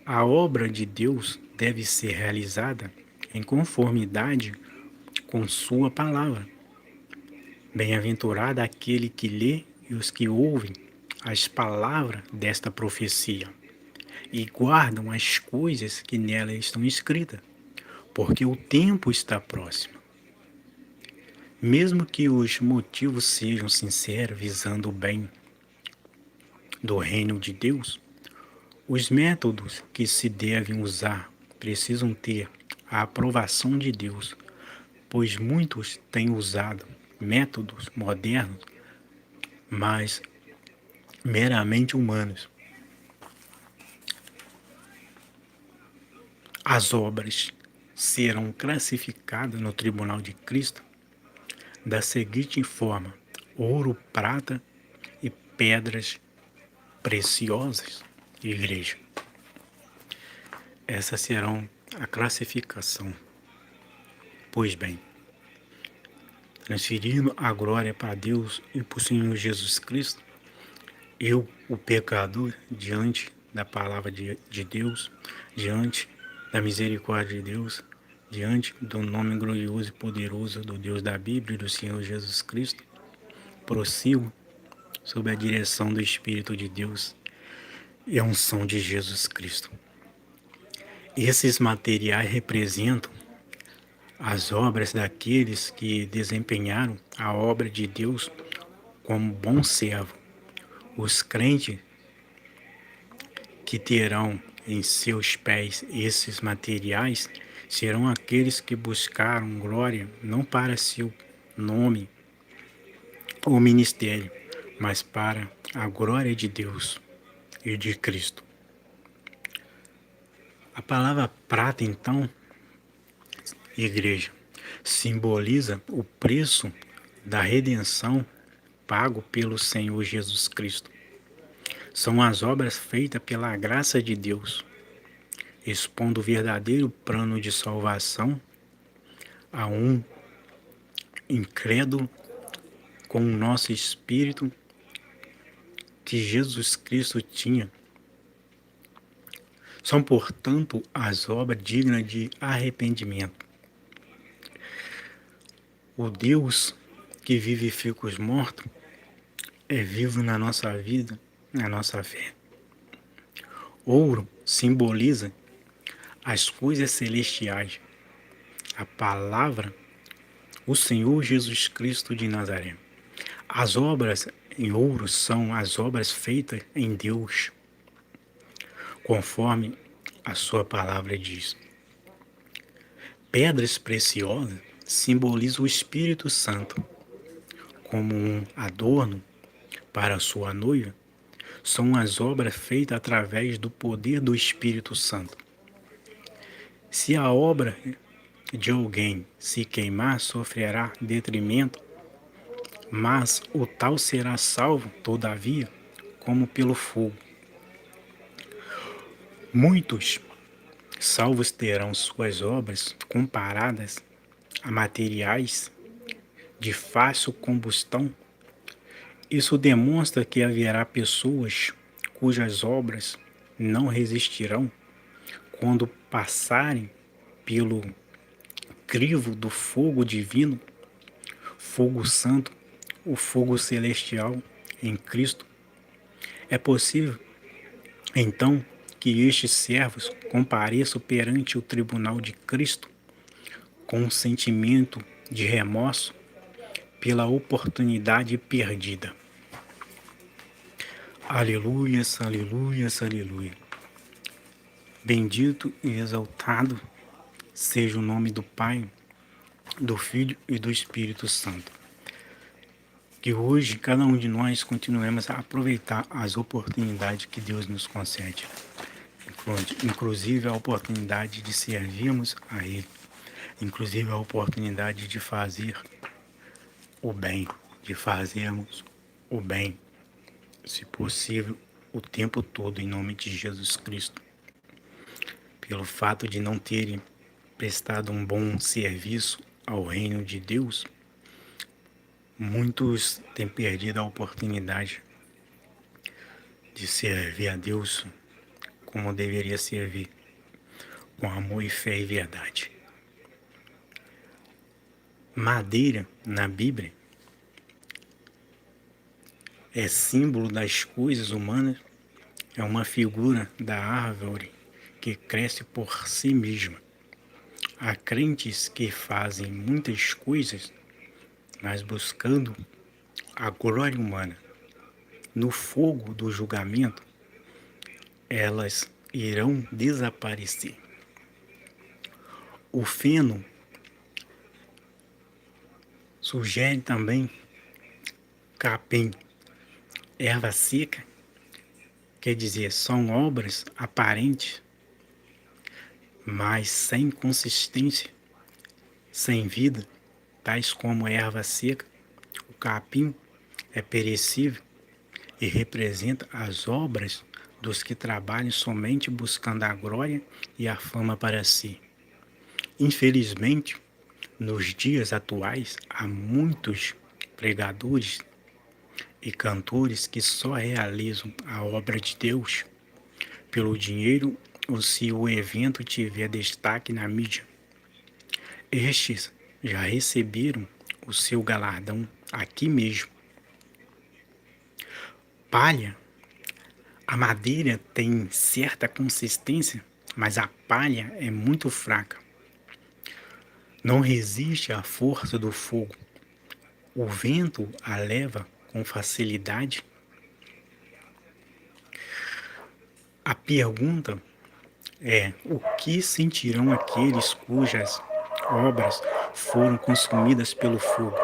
A obra de Deus deve ser realizada em conformidade com sua palavra. Bem-aventurado aquele que lê e os que ouvem as palavras desta profecia e guardam as coisas que nela estão escritas, porque o tempo está próximo. Mesmo que os motivos sejam sinceros, visando o bem do reino de Deus, os métodos que se devem usar precisam ter a aprovação de Deus, pois muitos têm usado métodos modernos, mas meramente humanos. As obras serão classificadas no tribunal de Cristo da seguinte forma: ouro, prata e pedras preciosas, igreja. Essas serão a classificação. Pois bem, transferindo a glória para Deus e para o Senhor Jesus Cristo, eu, o pecador, diante da palavra de Deus, diante da misericórdia de Deus, diante do nome glorioso e poderoso do Deus da Bíblia e do Senhor Jesus Cristo, prossigo sob a direção do Espírito de Deus e a unção de Jesus Cristo. Esses materiais representam as obras daqueles que desempenharam a obra de Deus como bom servo. Os crentes que terão em seus pés esses materiais serão aqueles que buscaram glória não para seu nome ou ministério, mas para a glória de Deus e de Cristo. A palavra prata, então, igreja, simboliza o preço da redenção pago pelo Senhor Jesus Cristo. São as obras feitas pela graça de Deus, expondo o verdadeiro plano de salvação a um incrédulo com o nosso espírito que Jesus Cristo tinha. São, portanto, as obras dignas de arrependimento. O Deus que vivifica os mortos é vivo na nossa vida, na nossa fé. Ouro simboliza as coisas celestiais, a palavra, o Senhor Jesus Cristo de Nazaré. As obras em ouro são as obras feitas em Deus, conforme a sua palavra diz. Pedras preciosas simbolizam o Espírito Santo, como um adorno para a sua noiva. São as obras feitas através do poder do Espírito Santo. Se a obra de alguém se queimar, sofrerá detrimento, mas o tal será salvo, todavia, como pelo fogo. Muitos salvos terão suas obras comparadas a materiais de fácil combustão. Isso demonstra que haverá pessoas cujas obras não resistirão quando passarem pelo crivo do fogo divino, fogo santo, o fogo celestial em Cristo. É possível, então, que estes servos compareçam perante o tribunal de Cristo com um sentimento de remorso pela oportunidade perdida. Aleluias, aleluias, aleluia. Bendito e exaltado seja o nome do Pai, do Filho e do Espírito Santo. Que hoje cada um de nós continuemos a aproveitar as oportunidades que Deus nos concede, inclusive a oportunidade de servirmos a Ele, inclusive a oportunidade de fazer o bem, de fazermos o bem, se possível, o tempo todo, em nome de Jesus Cristo. Pelo fato de não terem prestado um bom serviço ao reino de Deus, muitos têm perdido a oportunidade de servir a Deus como deveria servir, com amor e fé e verdade. Madeira, na Bíblia, é símbolo das coisas humanas, é uma figura da árvore que cresce por si mesma. Há crentes que fazem muitas coisas, mas buscando a glória humana. No fogo do julgamento, elas irão desaparecer. O feno sugere também capim, erva seca, quer dizer, são obras aparentes, mas sem consistência, sem vida, tais como a erva seca. O capim é perecível e representa as obras dos que trabalham somente buscando a glória e a fama para si. Infelizmente, nos dias atuais, há muitos pregadores e cantores que só realizam a obra de Deus pelo dinheiro ou se o evento tiver destaque na mídia. Estes já receberam o seu galardão aqui mesmo. Palha. A madeira tem certa consistência, mas a palha é muito fraca. Não resiste à força do fogo. O vento a leva com facilidade. A pergunta é: o que sentirão aqueles cujas obras foram consumidas pelo fogo?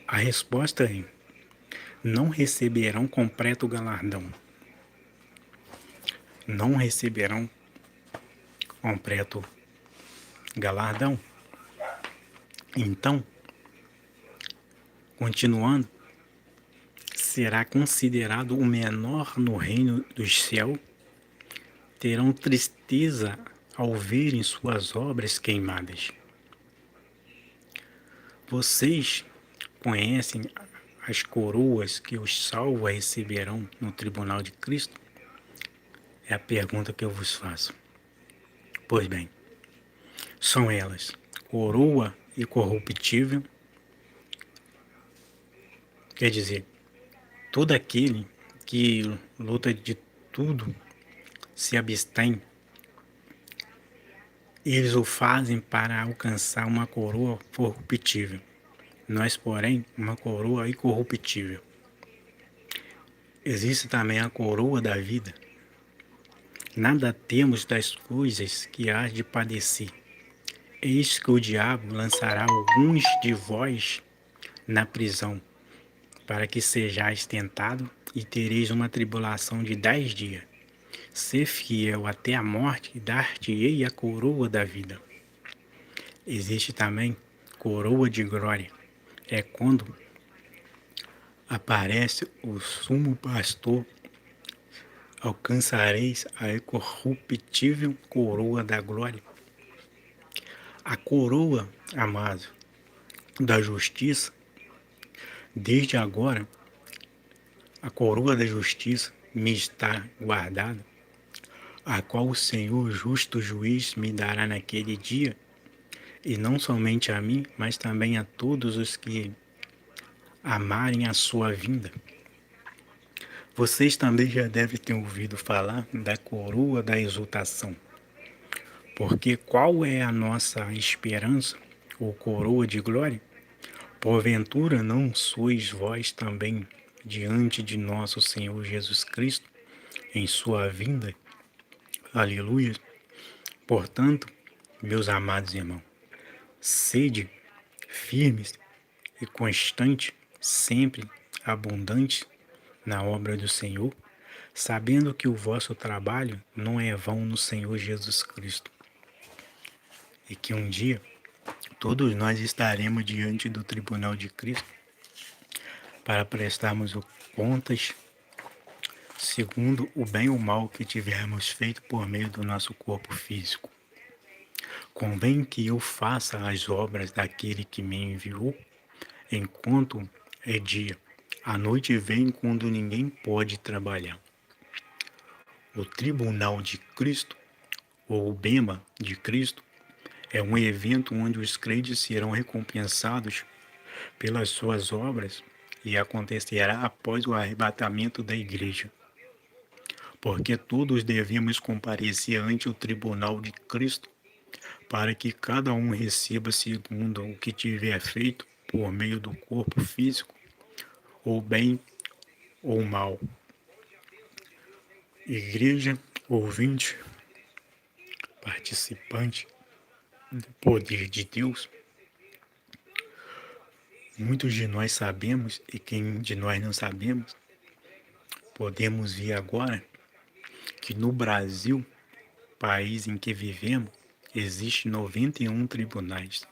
A resposta é: não receberão completo galardão. Não receberão completo galardão. Então, continuando, será considerado o menor no reino dos céus, terão tristeza ao verem suas obras queimadas. Vocês conhecem as coroas que os salvos receberão no tribunal de Cristo? É a pergunta que eu vos faço. Pois bem, são elas: coroa incorruptível, quer dizer, todo aquele que luta de tudo, se abstém, eles o fazem para alcançar uma coroa corruptível. Nós, porém, uma coroa incorruptível. Existe também a coroa da vida. Nada temos das coisas que há de padecer. Eis que o diabo lançará alguns de vós na prisão, para que sejais tentado e tereis uma tribulação de 10 dias. Ser fiel até a morte e dar-te-ei a coroa da vida. Existe também coroa de glória. É quando aparece o sumo pastor, alcançareis a incorruptível coroa da glória. A coroa, amado, da justiça, desde agora, a coroa da justiça me está guardada, a qual o Senhor justo juiz me dará naquele dia, e não somente a mim, mas também a todos os que amarem a sua vinda. Vocês também já devem ter ouvido falar da coroa da exultação. Porque qual é a nossa esperança, ou coroa de glória? Porventura não sois vós também diante de nosso Senhor Jesus Cristo em sua vinda? Aleluia! Portanto, meus amados irmãos, sede firmes e constantes, sempre abundantes na obra do Senhor, sabendo que o vosso trabalho não é vão no Senhor Jesus Cristo, e que um dia todos nós estaremos diante do tribunal de Cristo para prestarmos contas segundo o bem ou mal que tivermos feito por meio do nosso corpo físico. Convém que eu faça as obras daquele que me enviou enquanto é dia. A noite vem quando ninguém pode trabalhar. O tribunal de Cristo, ou o bema de Cristo, é um evento onde os crentes serão recompensados pelas suas obras e acontecerá após o arrebatamento da igreja. Porque todos devemos comparecer ante o tribunal de Cristo, para que cada um receba segundo o que tiver feito por meio do corpo físico, ou bem ou mal. Igreja, ouvinte, participante do poder de Deus, muitos de nós sabemos, e quem de nós não sabemos, podemos ver agora que no Brasil, país em que vivemos, existem 91 tribunais.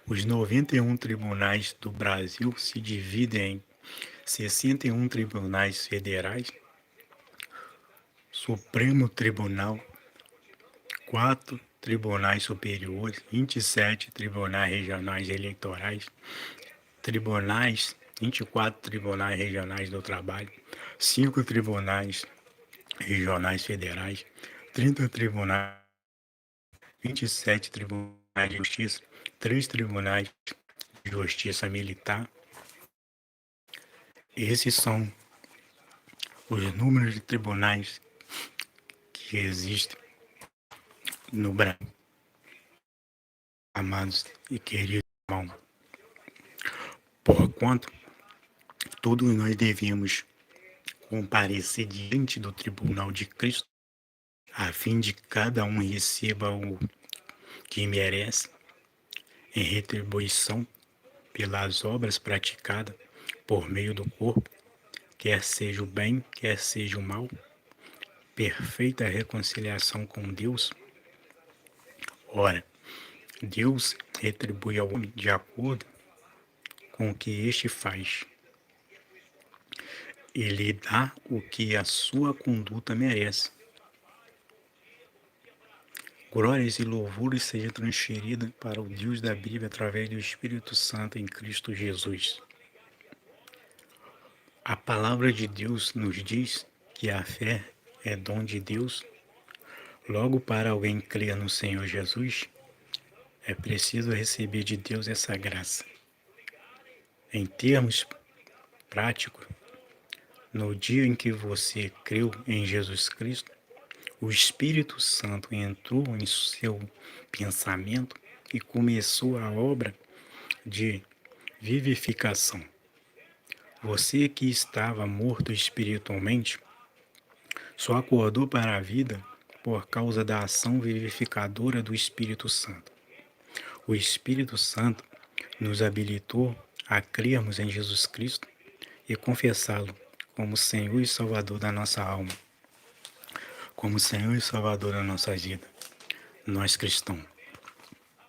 Os 91 tribunais do Brasil se dividem em 61 tribunais federais, Supremo Tribunal, 4 tribunais superiores, 27 tribunais regionais eleitorais, 24 tribunais regionais do trabalho, 5 tribunais regionais federais, 30 tribunais, 27 tribunais de justiça, 3 tribunais de justiça militar. Esses são os números de tribunais que existem no Brasil, amados e queridos irmãos. Porquanto todos nós devemos comparecer diante do tribunal de Cristo, a fim de que cada um receba o que merece em retribuição pelas obras praticadas por meio do corpo, quer seja o bem, quer seja o mal, perfeita reconciliação com Deus. Ora, Deus retribui ao homem de acordo com o que este faz. Ele dá o que a sua conduta merece. Glórias e louvores sejam transferidas para o Deus da Bíblia através do Espírito Santo em Cristo Jesus. A palavra de Deus nos diz que a fé é dom de Deus. Logo, para alguém crer no Senhor Jesus, é preciso receber de Deus essa graça. Em termos práticos, no dia em que você creu em Jesus Cristo, o Espírito Santo entrou em seu pensamento e começou a obra de vivificação. Você que estava morto espiritualmente, só acordou para a vida por causa da ação vivificadora do Espírito Santo. O Espírito Santo nos habilitou a crermos em Jesus Cristo e confessá-lo como Senhor e Salvador da nossa alma, como Senhor e Salvador da nossa vida. Nós cristãos,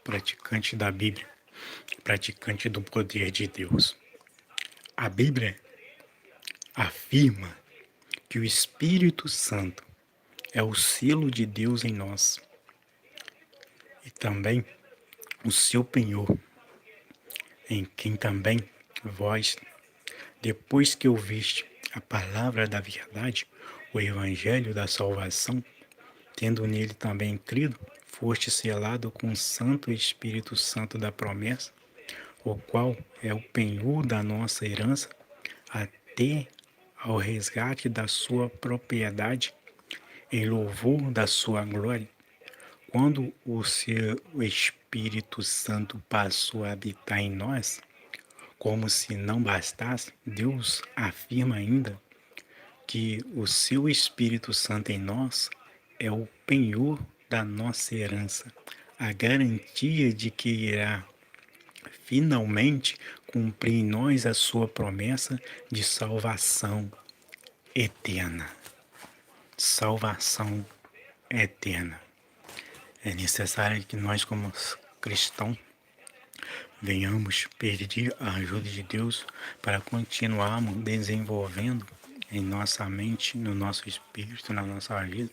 praticantes da Bíblia, praticantes do poder de Deus. A Bíblia afirma que o Espírito Santo é o selo de Deus em nós e também o seu penhor, em quem também vós, depois que ouviste a palavra da verdade, o evangelho da salvação, tendo nele também crido, foste selado com o Santo Espírito Santo da promessa, o qual é o penhor da nossa herança, até ao resgate da sua propriedade, em louvor da sua glória. Quando o seu Espírito Santo passou a habitar em nós, como se não bastasse, Deus afirma ainda que o seu Espírito Santo em nós é o penhor da nossa herança, a garantia de que irá finalmente cumprir em nós a sua promessa de salvação eterna. Salvação eterna. É necessário que nós, como cristãos, venhamos pedir a ajuda de Deus para continuarmos desenvolvendo em nossa mente, no nosso espírito, na nossa vida,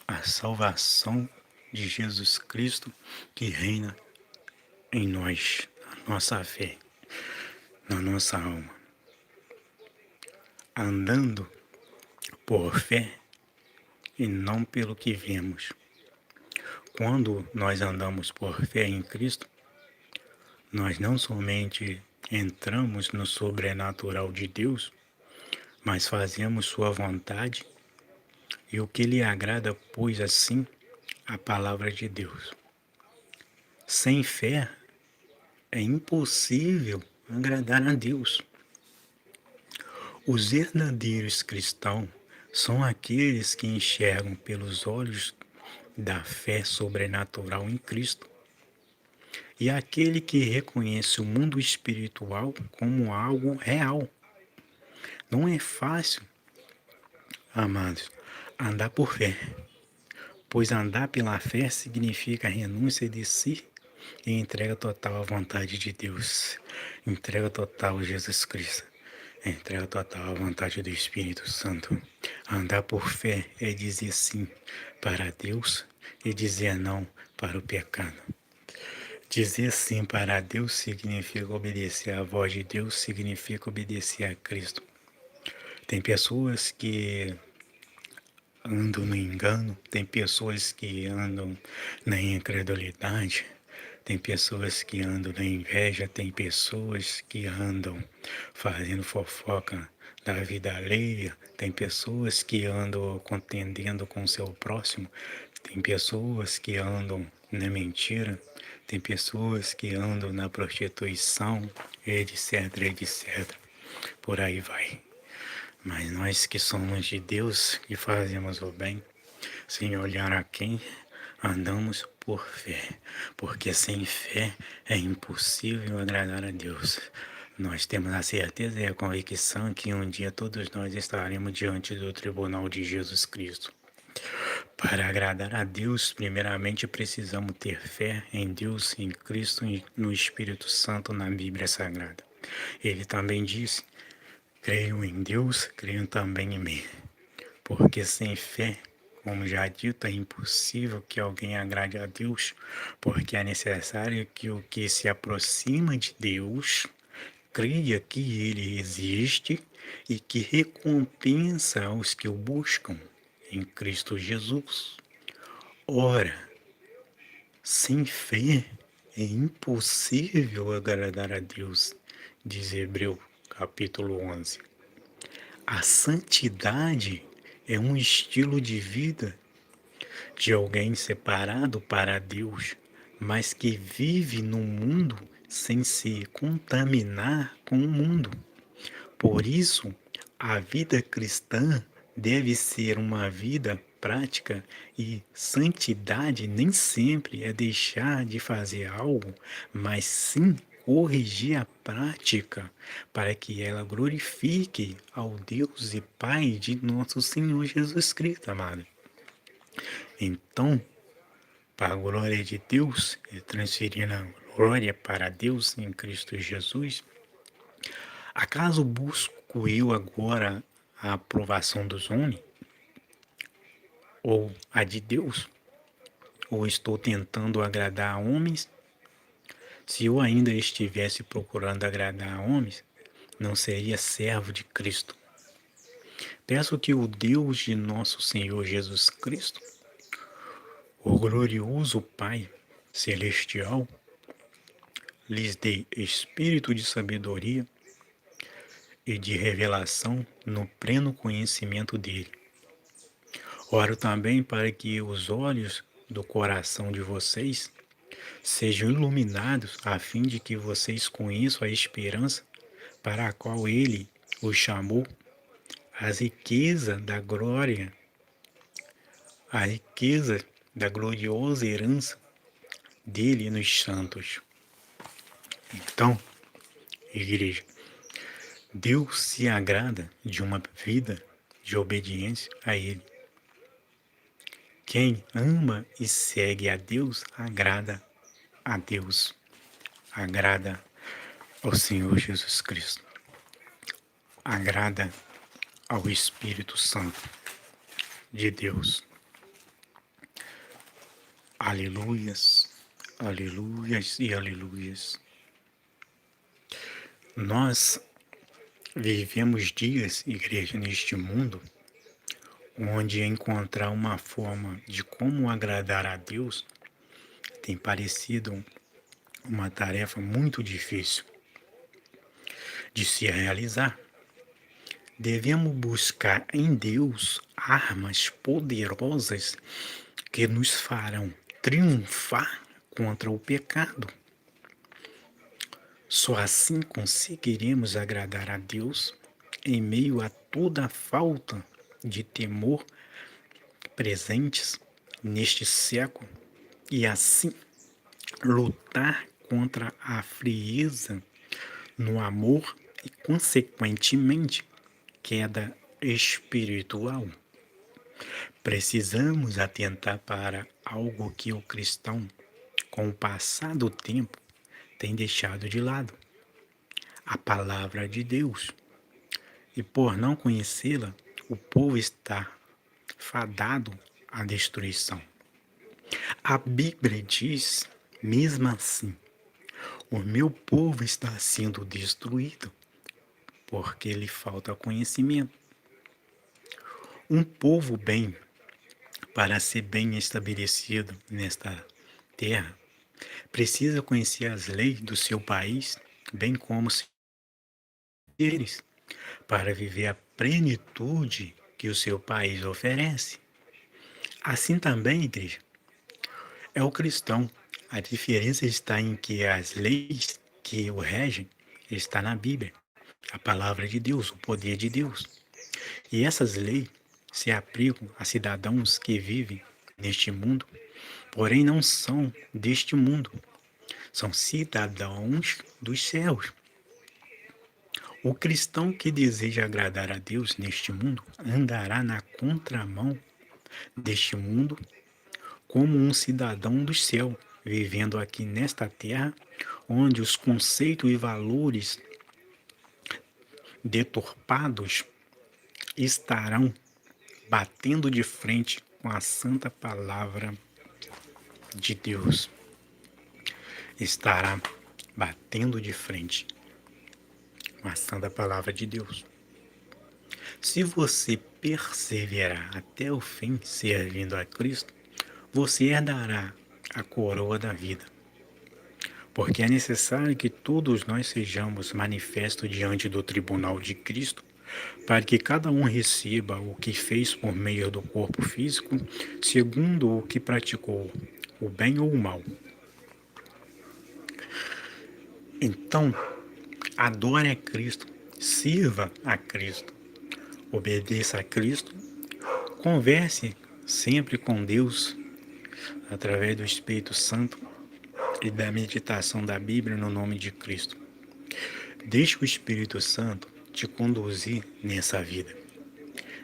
a salvação de Jesus Cristo que reina em nós, na nossa fé, na nossa alma. Andando por fé e não pelo que vemos. Quando nós andamos por fé em Cristo, nós não somente entramos no sobrenatural de Deus, mas fazemos sua vontade e o que lhe agrada, pois assim, a palavra de Deus. Sem fé é impossível agradar a Deus. Os verdadeiros cristãos são aqueles que enxergam pelos olhos da fé sobrenatural em Cristo. E aquele que reconhece o mundo espiritual como algo real. Não é fácil, amados, andar por fé, pois andar pela fé significa renúncia de si e entrega total à vontade de Deus, entrega total a Jesus Cristo, Entre a total vontade do Espírito Santo. Andar por fé é dizer sim para Deus e dizer não para o pecado. Dizer sim para Deus significa obedecer à voz de Deus, significa obedecer a Cristo. Tem pessoas que andam no engano, tem pessoas que andam na incredulidade, tem pessoas que andam na inveja, tem pessoas que andam fazendo fofoca da vida alheia, tem pessoas que andam contendendo com o seu próximo, tem pessoas que andam na mentira, tem pessoas que andam na prostituição, etc, etc. Por aí vai. Mas nós que somos de Deus e fazemos o bem, sem olhar a quem, andamos por fé, porque sem fé é impossível agradar a Deus. Nós temos a certeza e a convicção que um dia todos nós estaremos diante do tribunal de Jesus Cristo. Para agradar a Deus, primeiramente precisamos ter fé em Deus, em Cristo e no Espírito Santo na Bíblia Sagrada. Ele também disse: creio em Deus, creio também em mim. Porque sem fé, como já dito, é impossível que alguém agrade a Deus, porque é necessário que o que se aproxima de Deus creia que Ele existe e que recompensa os que o buscam em Cristo Jesus. Ora, sem fé é impossível agradar a Deus, diz Hebreu capítulo 11. A santidade é um estilo de vida de alguém separado para Deus, mas que vive no mundo sem se contaminar com o mundo. Por isso, a vida cristã deve ser uma vida prática e santidade nem sempre é deixar de fazer algo, mas sim corrigir a prática para que ela glorifique ao Deus e Pai de nosso Senhor Jesus Cristo, amado. Então, para a glória de Deus e transferindo a glória para Deus em Cristo Jesus, acaso busco eu agora a aprovação dos homens ou a de Deus? Ou estou tentando agradar a homens? Se eu ainda estivesse procurando agradar a homens, não seria servo de Cristo. Peço que o Deus de nosso Senhor Jesus Cristo, o glorioso Pai celestial, lhes dê espírito de sabedoria e de revelação no pleno conhecimento dele. Oro também para que os olhos do coração de vocês sejam iluminados a fim de que vocês conheçam a esperança para a qual ele os chamou, as riquezas da glória, a riqueza da gloriosa herança dele nos santos. Então, igreja, Deus se agrada de uma vida de obediência a ele. Quem ama e segue a Deus, agrada a Deus, agrada ao Senhor Jesus Cristo, agrada ao Espírito Santo de Deus. Aleluias, aleluias e aleluias. Nós vivemos dias, igreja, neste mundo, onde encontrar uma forma de como agradar a Deus tem parecido uma tarefa muito difícil de se realizar. Devemos buscar em Deus armas poderosas que nos farão triunfar contra o pecado. Só assim conseguiremos agradar a Deus em meio a toda a falta de temor presentes neste século e assim lutar contra a frieza no amor e, consequentemente, queda espiritual. Precisamos atentar para algo que o cristão, com o passar do tempo, tem deixado de lado: a palavra de Deus. e por não conhecê-la, o povo está fadado à destruição. A Bíblia diz, mesmo assim, o meu povo está sendo destruído porque lhe falta conhecimento. Um povo bem, para ser bem estabelecido nesta terra, precisa conhecer as leis do seu país, bem como eles, para viver a plenitude que o seu país oferece. Assim também, igreja, é o cristão. A diferença está em que as leis que o regem está na Bíblia, a palavra de Deus, o poder de Deus. E essas leis se aplicam a cidadãos que vivem neste mundo, porém não são deste mundo, são cidadãos dos céus. O cristão que deseja agradar a Deus neste mundo andará na contramão deste mundo como um cidadão do céu, vivendo aqui nesta terra, onde os conceitos e valores deturpados estarão batendo de frente com a santa palavra de Deus. Estará batendo de frente com a santa palavra de Deus. Se você perseverar até o fim servindo a Cristo, você herdará a coroa da vida. Porque é necessário que todos nós sejamos manifestos diante do tribunal de Cristo, para que cada um receba o que fez por meio do corpo físico, segundo o que praticou, o bem ou o mal. Então, adore a Cristo, sirva a Cristo, obedeça a Cristo, converse sempre com Deus através do Espírito Santo e da meditação da Bíblia no nome de Cristo. Deixe o Espírito Santo te conduzir nessa vida.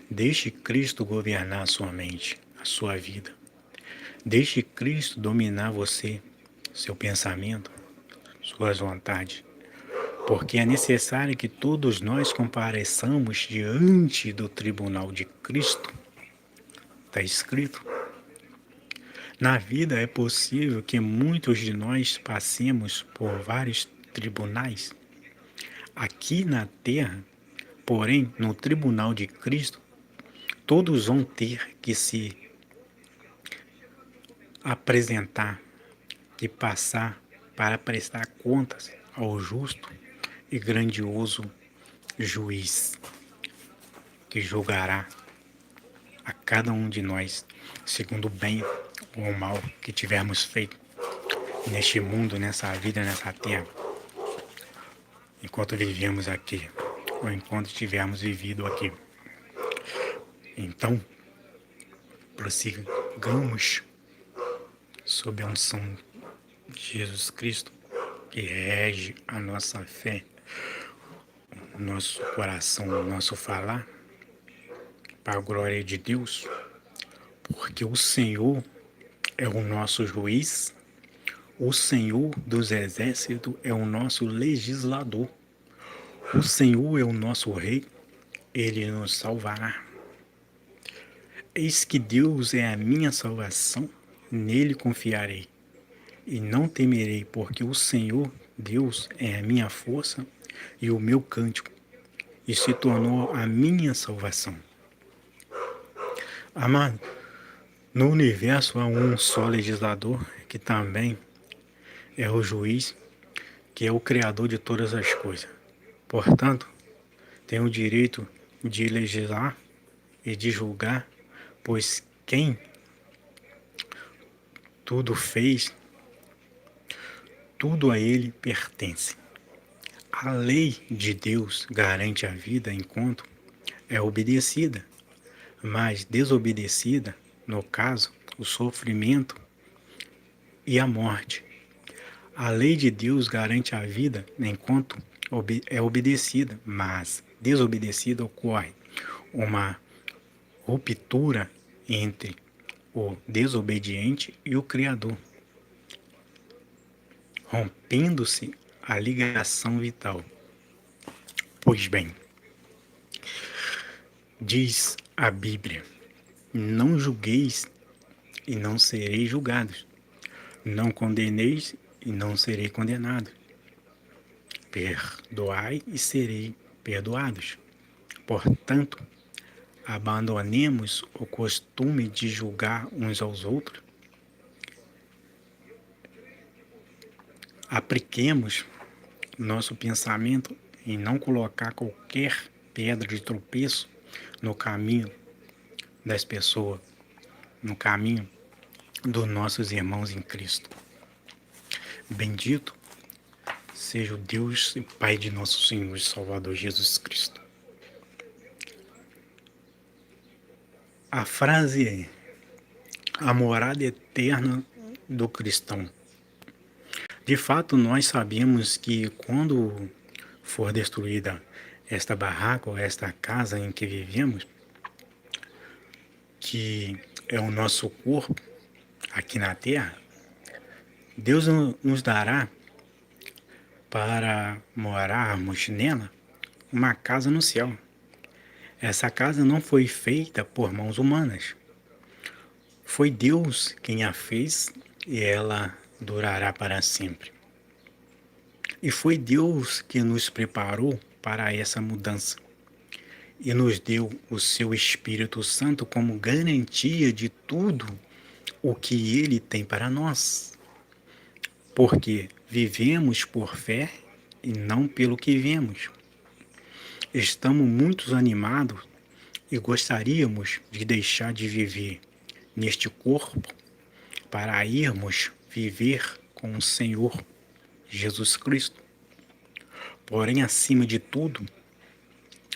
Deixe Cristo governar a sua mente, a sua vida. Deixe Cristo dominar você, seu pensamento, suas vontades. Porque é necessário que todos nós compareçamos diante do tribunal de Cristo. Está escrito. Na vida é possível que muitos de nós passemos por vários tribunais. Aqui na terra, porém, no tribunal de Cristo, todos vão ter que se apresentar, que passar para prestar contas ao justo e grandioso juiz, que julgará a cada um de nós segundo o bem ou o mal que tivermos feito neste mundo, nessa vida, nessa terra, enquanto vivemos aqui, ou enquanto tivermos vivido aqui. Então, prossigamos sob a unção de Jesus Cristo, que rege a nossa fé, o nosso coração, o nosso falar, para a glória de Deus, porque o Senhor é o nosso juiz, o Senhor dos exércitos é o nosso legislador, o Senhor é o nosso rei, ele nos salvará. Eis que Deus é a minha salvação, nele confiarei, e não temerei, porque o Senhor, Deus, é a minha força e o meu cântico, e se tornou a minha salvação. Amado, no universo há um só legislador, que também é o juiz, que é o criador de todas as coisas. Portanto, tem o direito de legislar e de julgar, pois quem tudo fez, tudo a ele pertence. A lei de Deus garante a vida enquanto é obedecida, mas desobedecida, no caso, o sofrimento e a morte. A lei de Deus garante a vida enquanto é obedecida, mas desobedecida ocorre uma ruptura entre o desobediente e o Criador, rompendo-se a ligação vital. Pois bem, Diz a Bíblia: não julgueis e não sereis julgados. Não condeneis e não serei condenado. Perdoai e serei perdoados. Portanto, abandonemos o costume de julgar uns aos outros. Apliquemos nosso pensamento em não colocar qualquer pedra de tropeço no caminho das pessoas, no caminho dos nossos irmãos em Cristo. Bendito seja o Deus e Pai de nosso Senhor e Salvador Jesus Cristo. A frase é: a morada eterna do cristão. De fato, nós sabemos que quando for destruída esta barraca ou esta casa em que vivemos, que é o nosso corpo aqui na terra, Deus nos dará para morarmos nela uma casa no céu. Essa casa não foi feita por mãos humanas. Foi Deus quem a fez e ela durará para sempre. E foi Deus que nos preparou para essa mudança e nos deu o seu Espírito Santo como garantia de tudo o que Ele tem para nós. Porque vivemos por fé e não pelo que vemos. Estamos muito animados e gostaríamos de deixar de viver neste corpo para irmos viver com o Senhor Jesus Cristo. Porém, acima de tudo,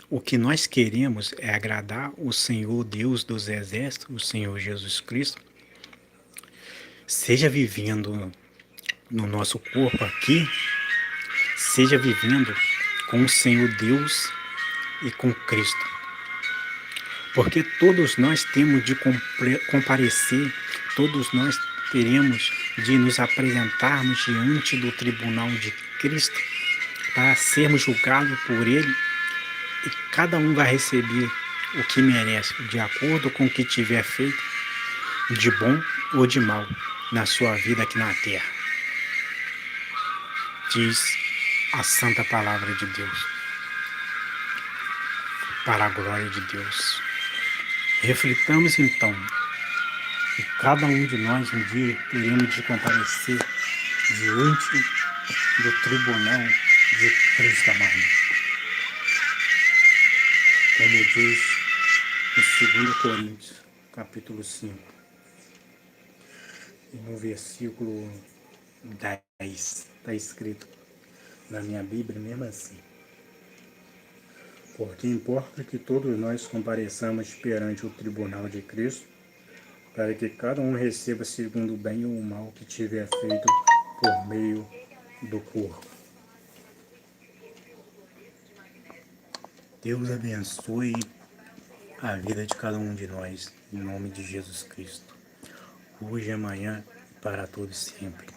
o que nós queremos é agradar o Senhor Deus dos Exércitos, o Senhor Jesus Cristo, seja vivendo no nosso corpo aqui, seja vivendo com o Senhor Deus e com Cristo. Porque todos nós temos de comparecer, todos nós teremos de nos apresentarmos diante do tribunal de Cristo para sermos julgados por Ele, e cada um vai receber o que merece, de acordo com o que tiver feito, de bom ou de mal, na sua vida aqui na terra. Diz a santa palavra de Deus, para a glória de Deus. Reflitamos então que cada um de nós um dia teremos de comparecer diante do tribunal de Cristo amado. Como diz em 2 Coríntios, capítulo 5, e no versículo 10, está escrito na minha Bíblia mesmo assim: porque importa que todos nós compareçamos perante o tribunal de Cristo, para que cada um receba segundo o bem ou o mal que tiver feito por meio do corpo. Deus abençoe a vida de cada um de nós, em nome de Jesus Cristo, hoje, amanhã e para todos sempre.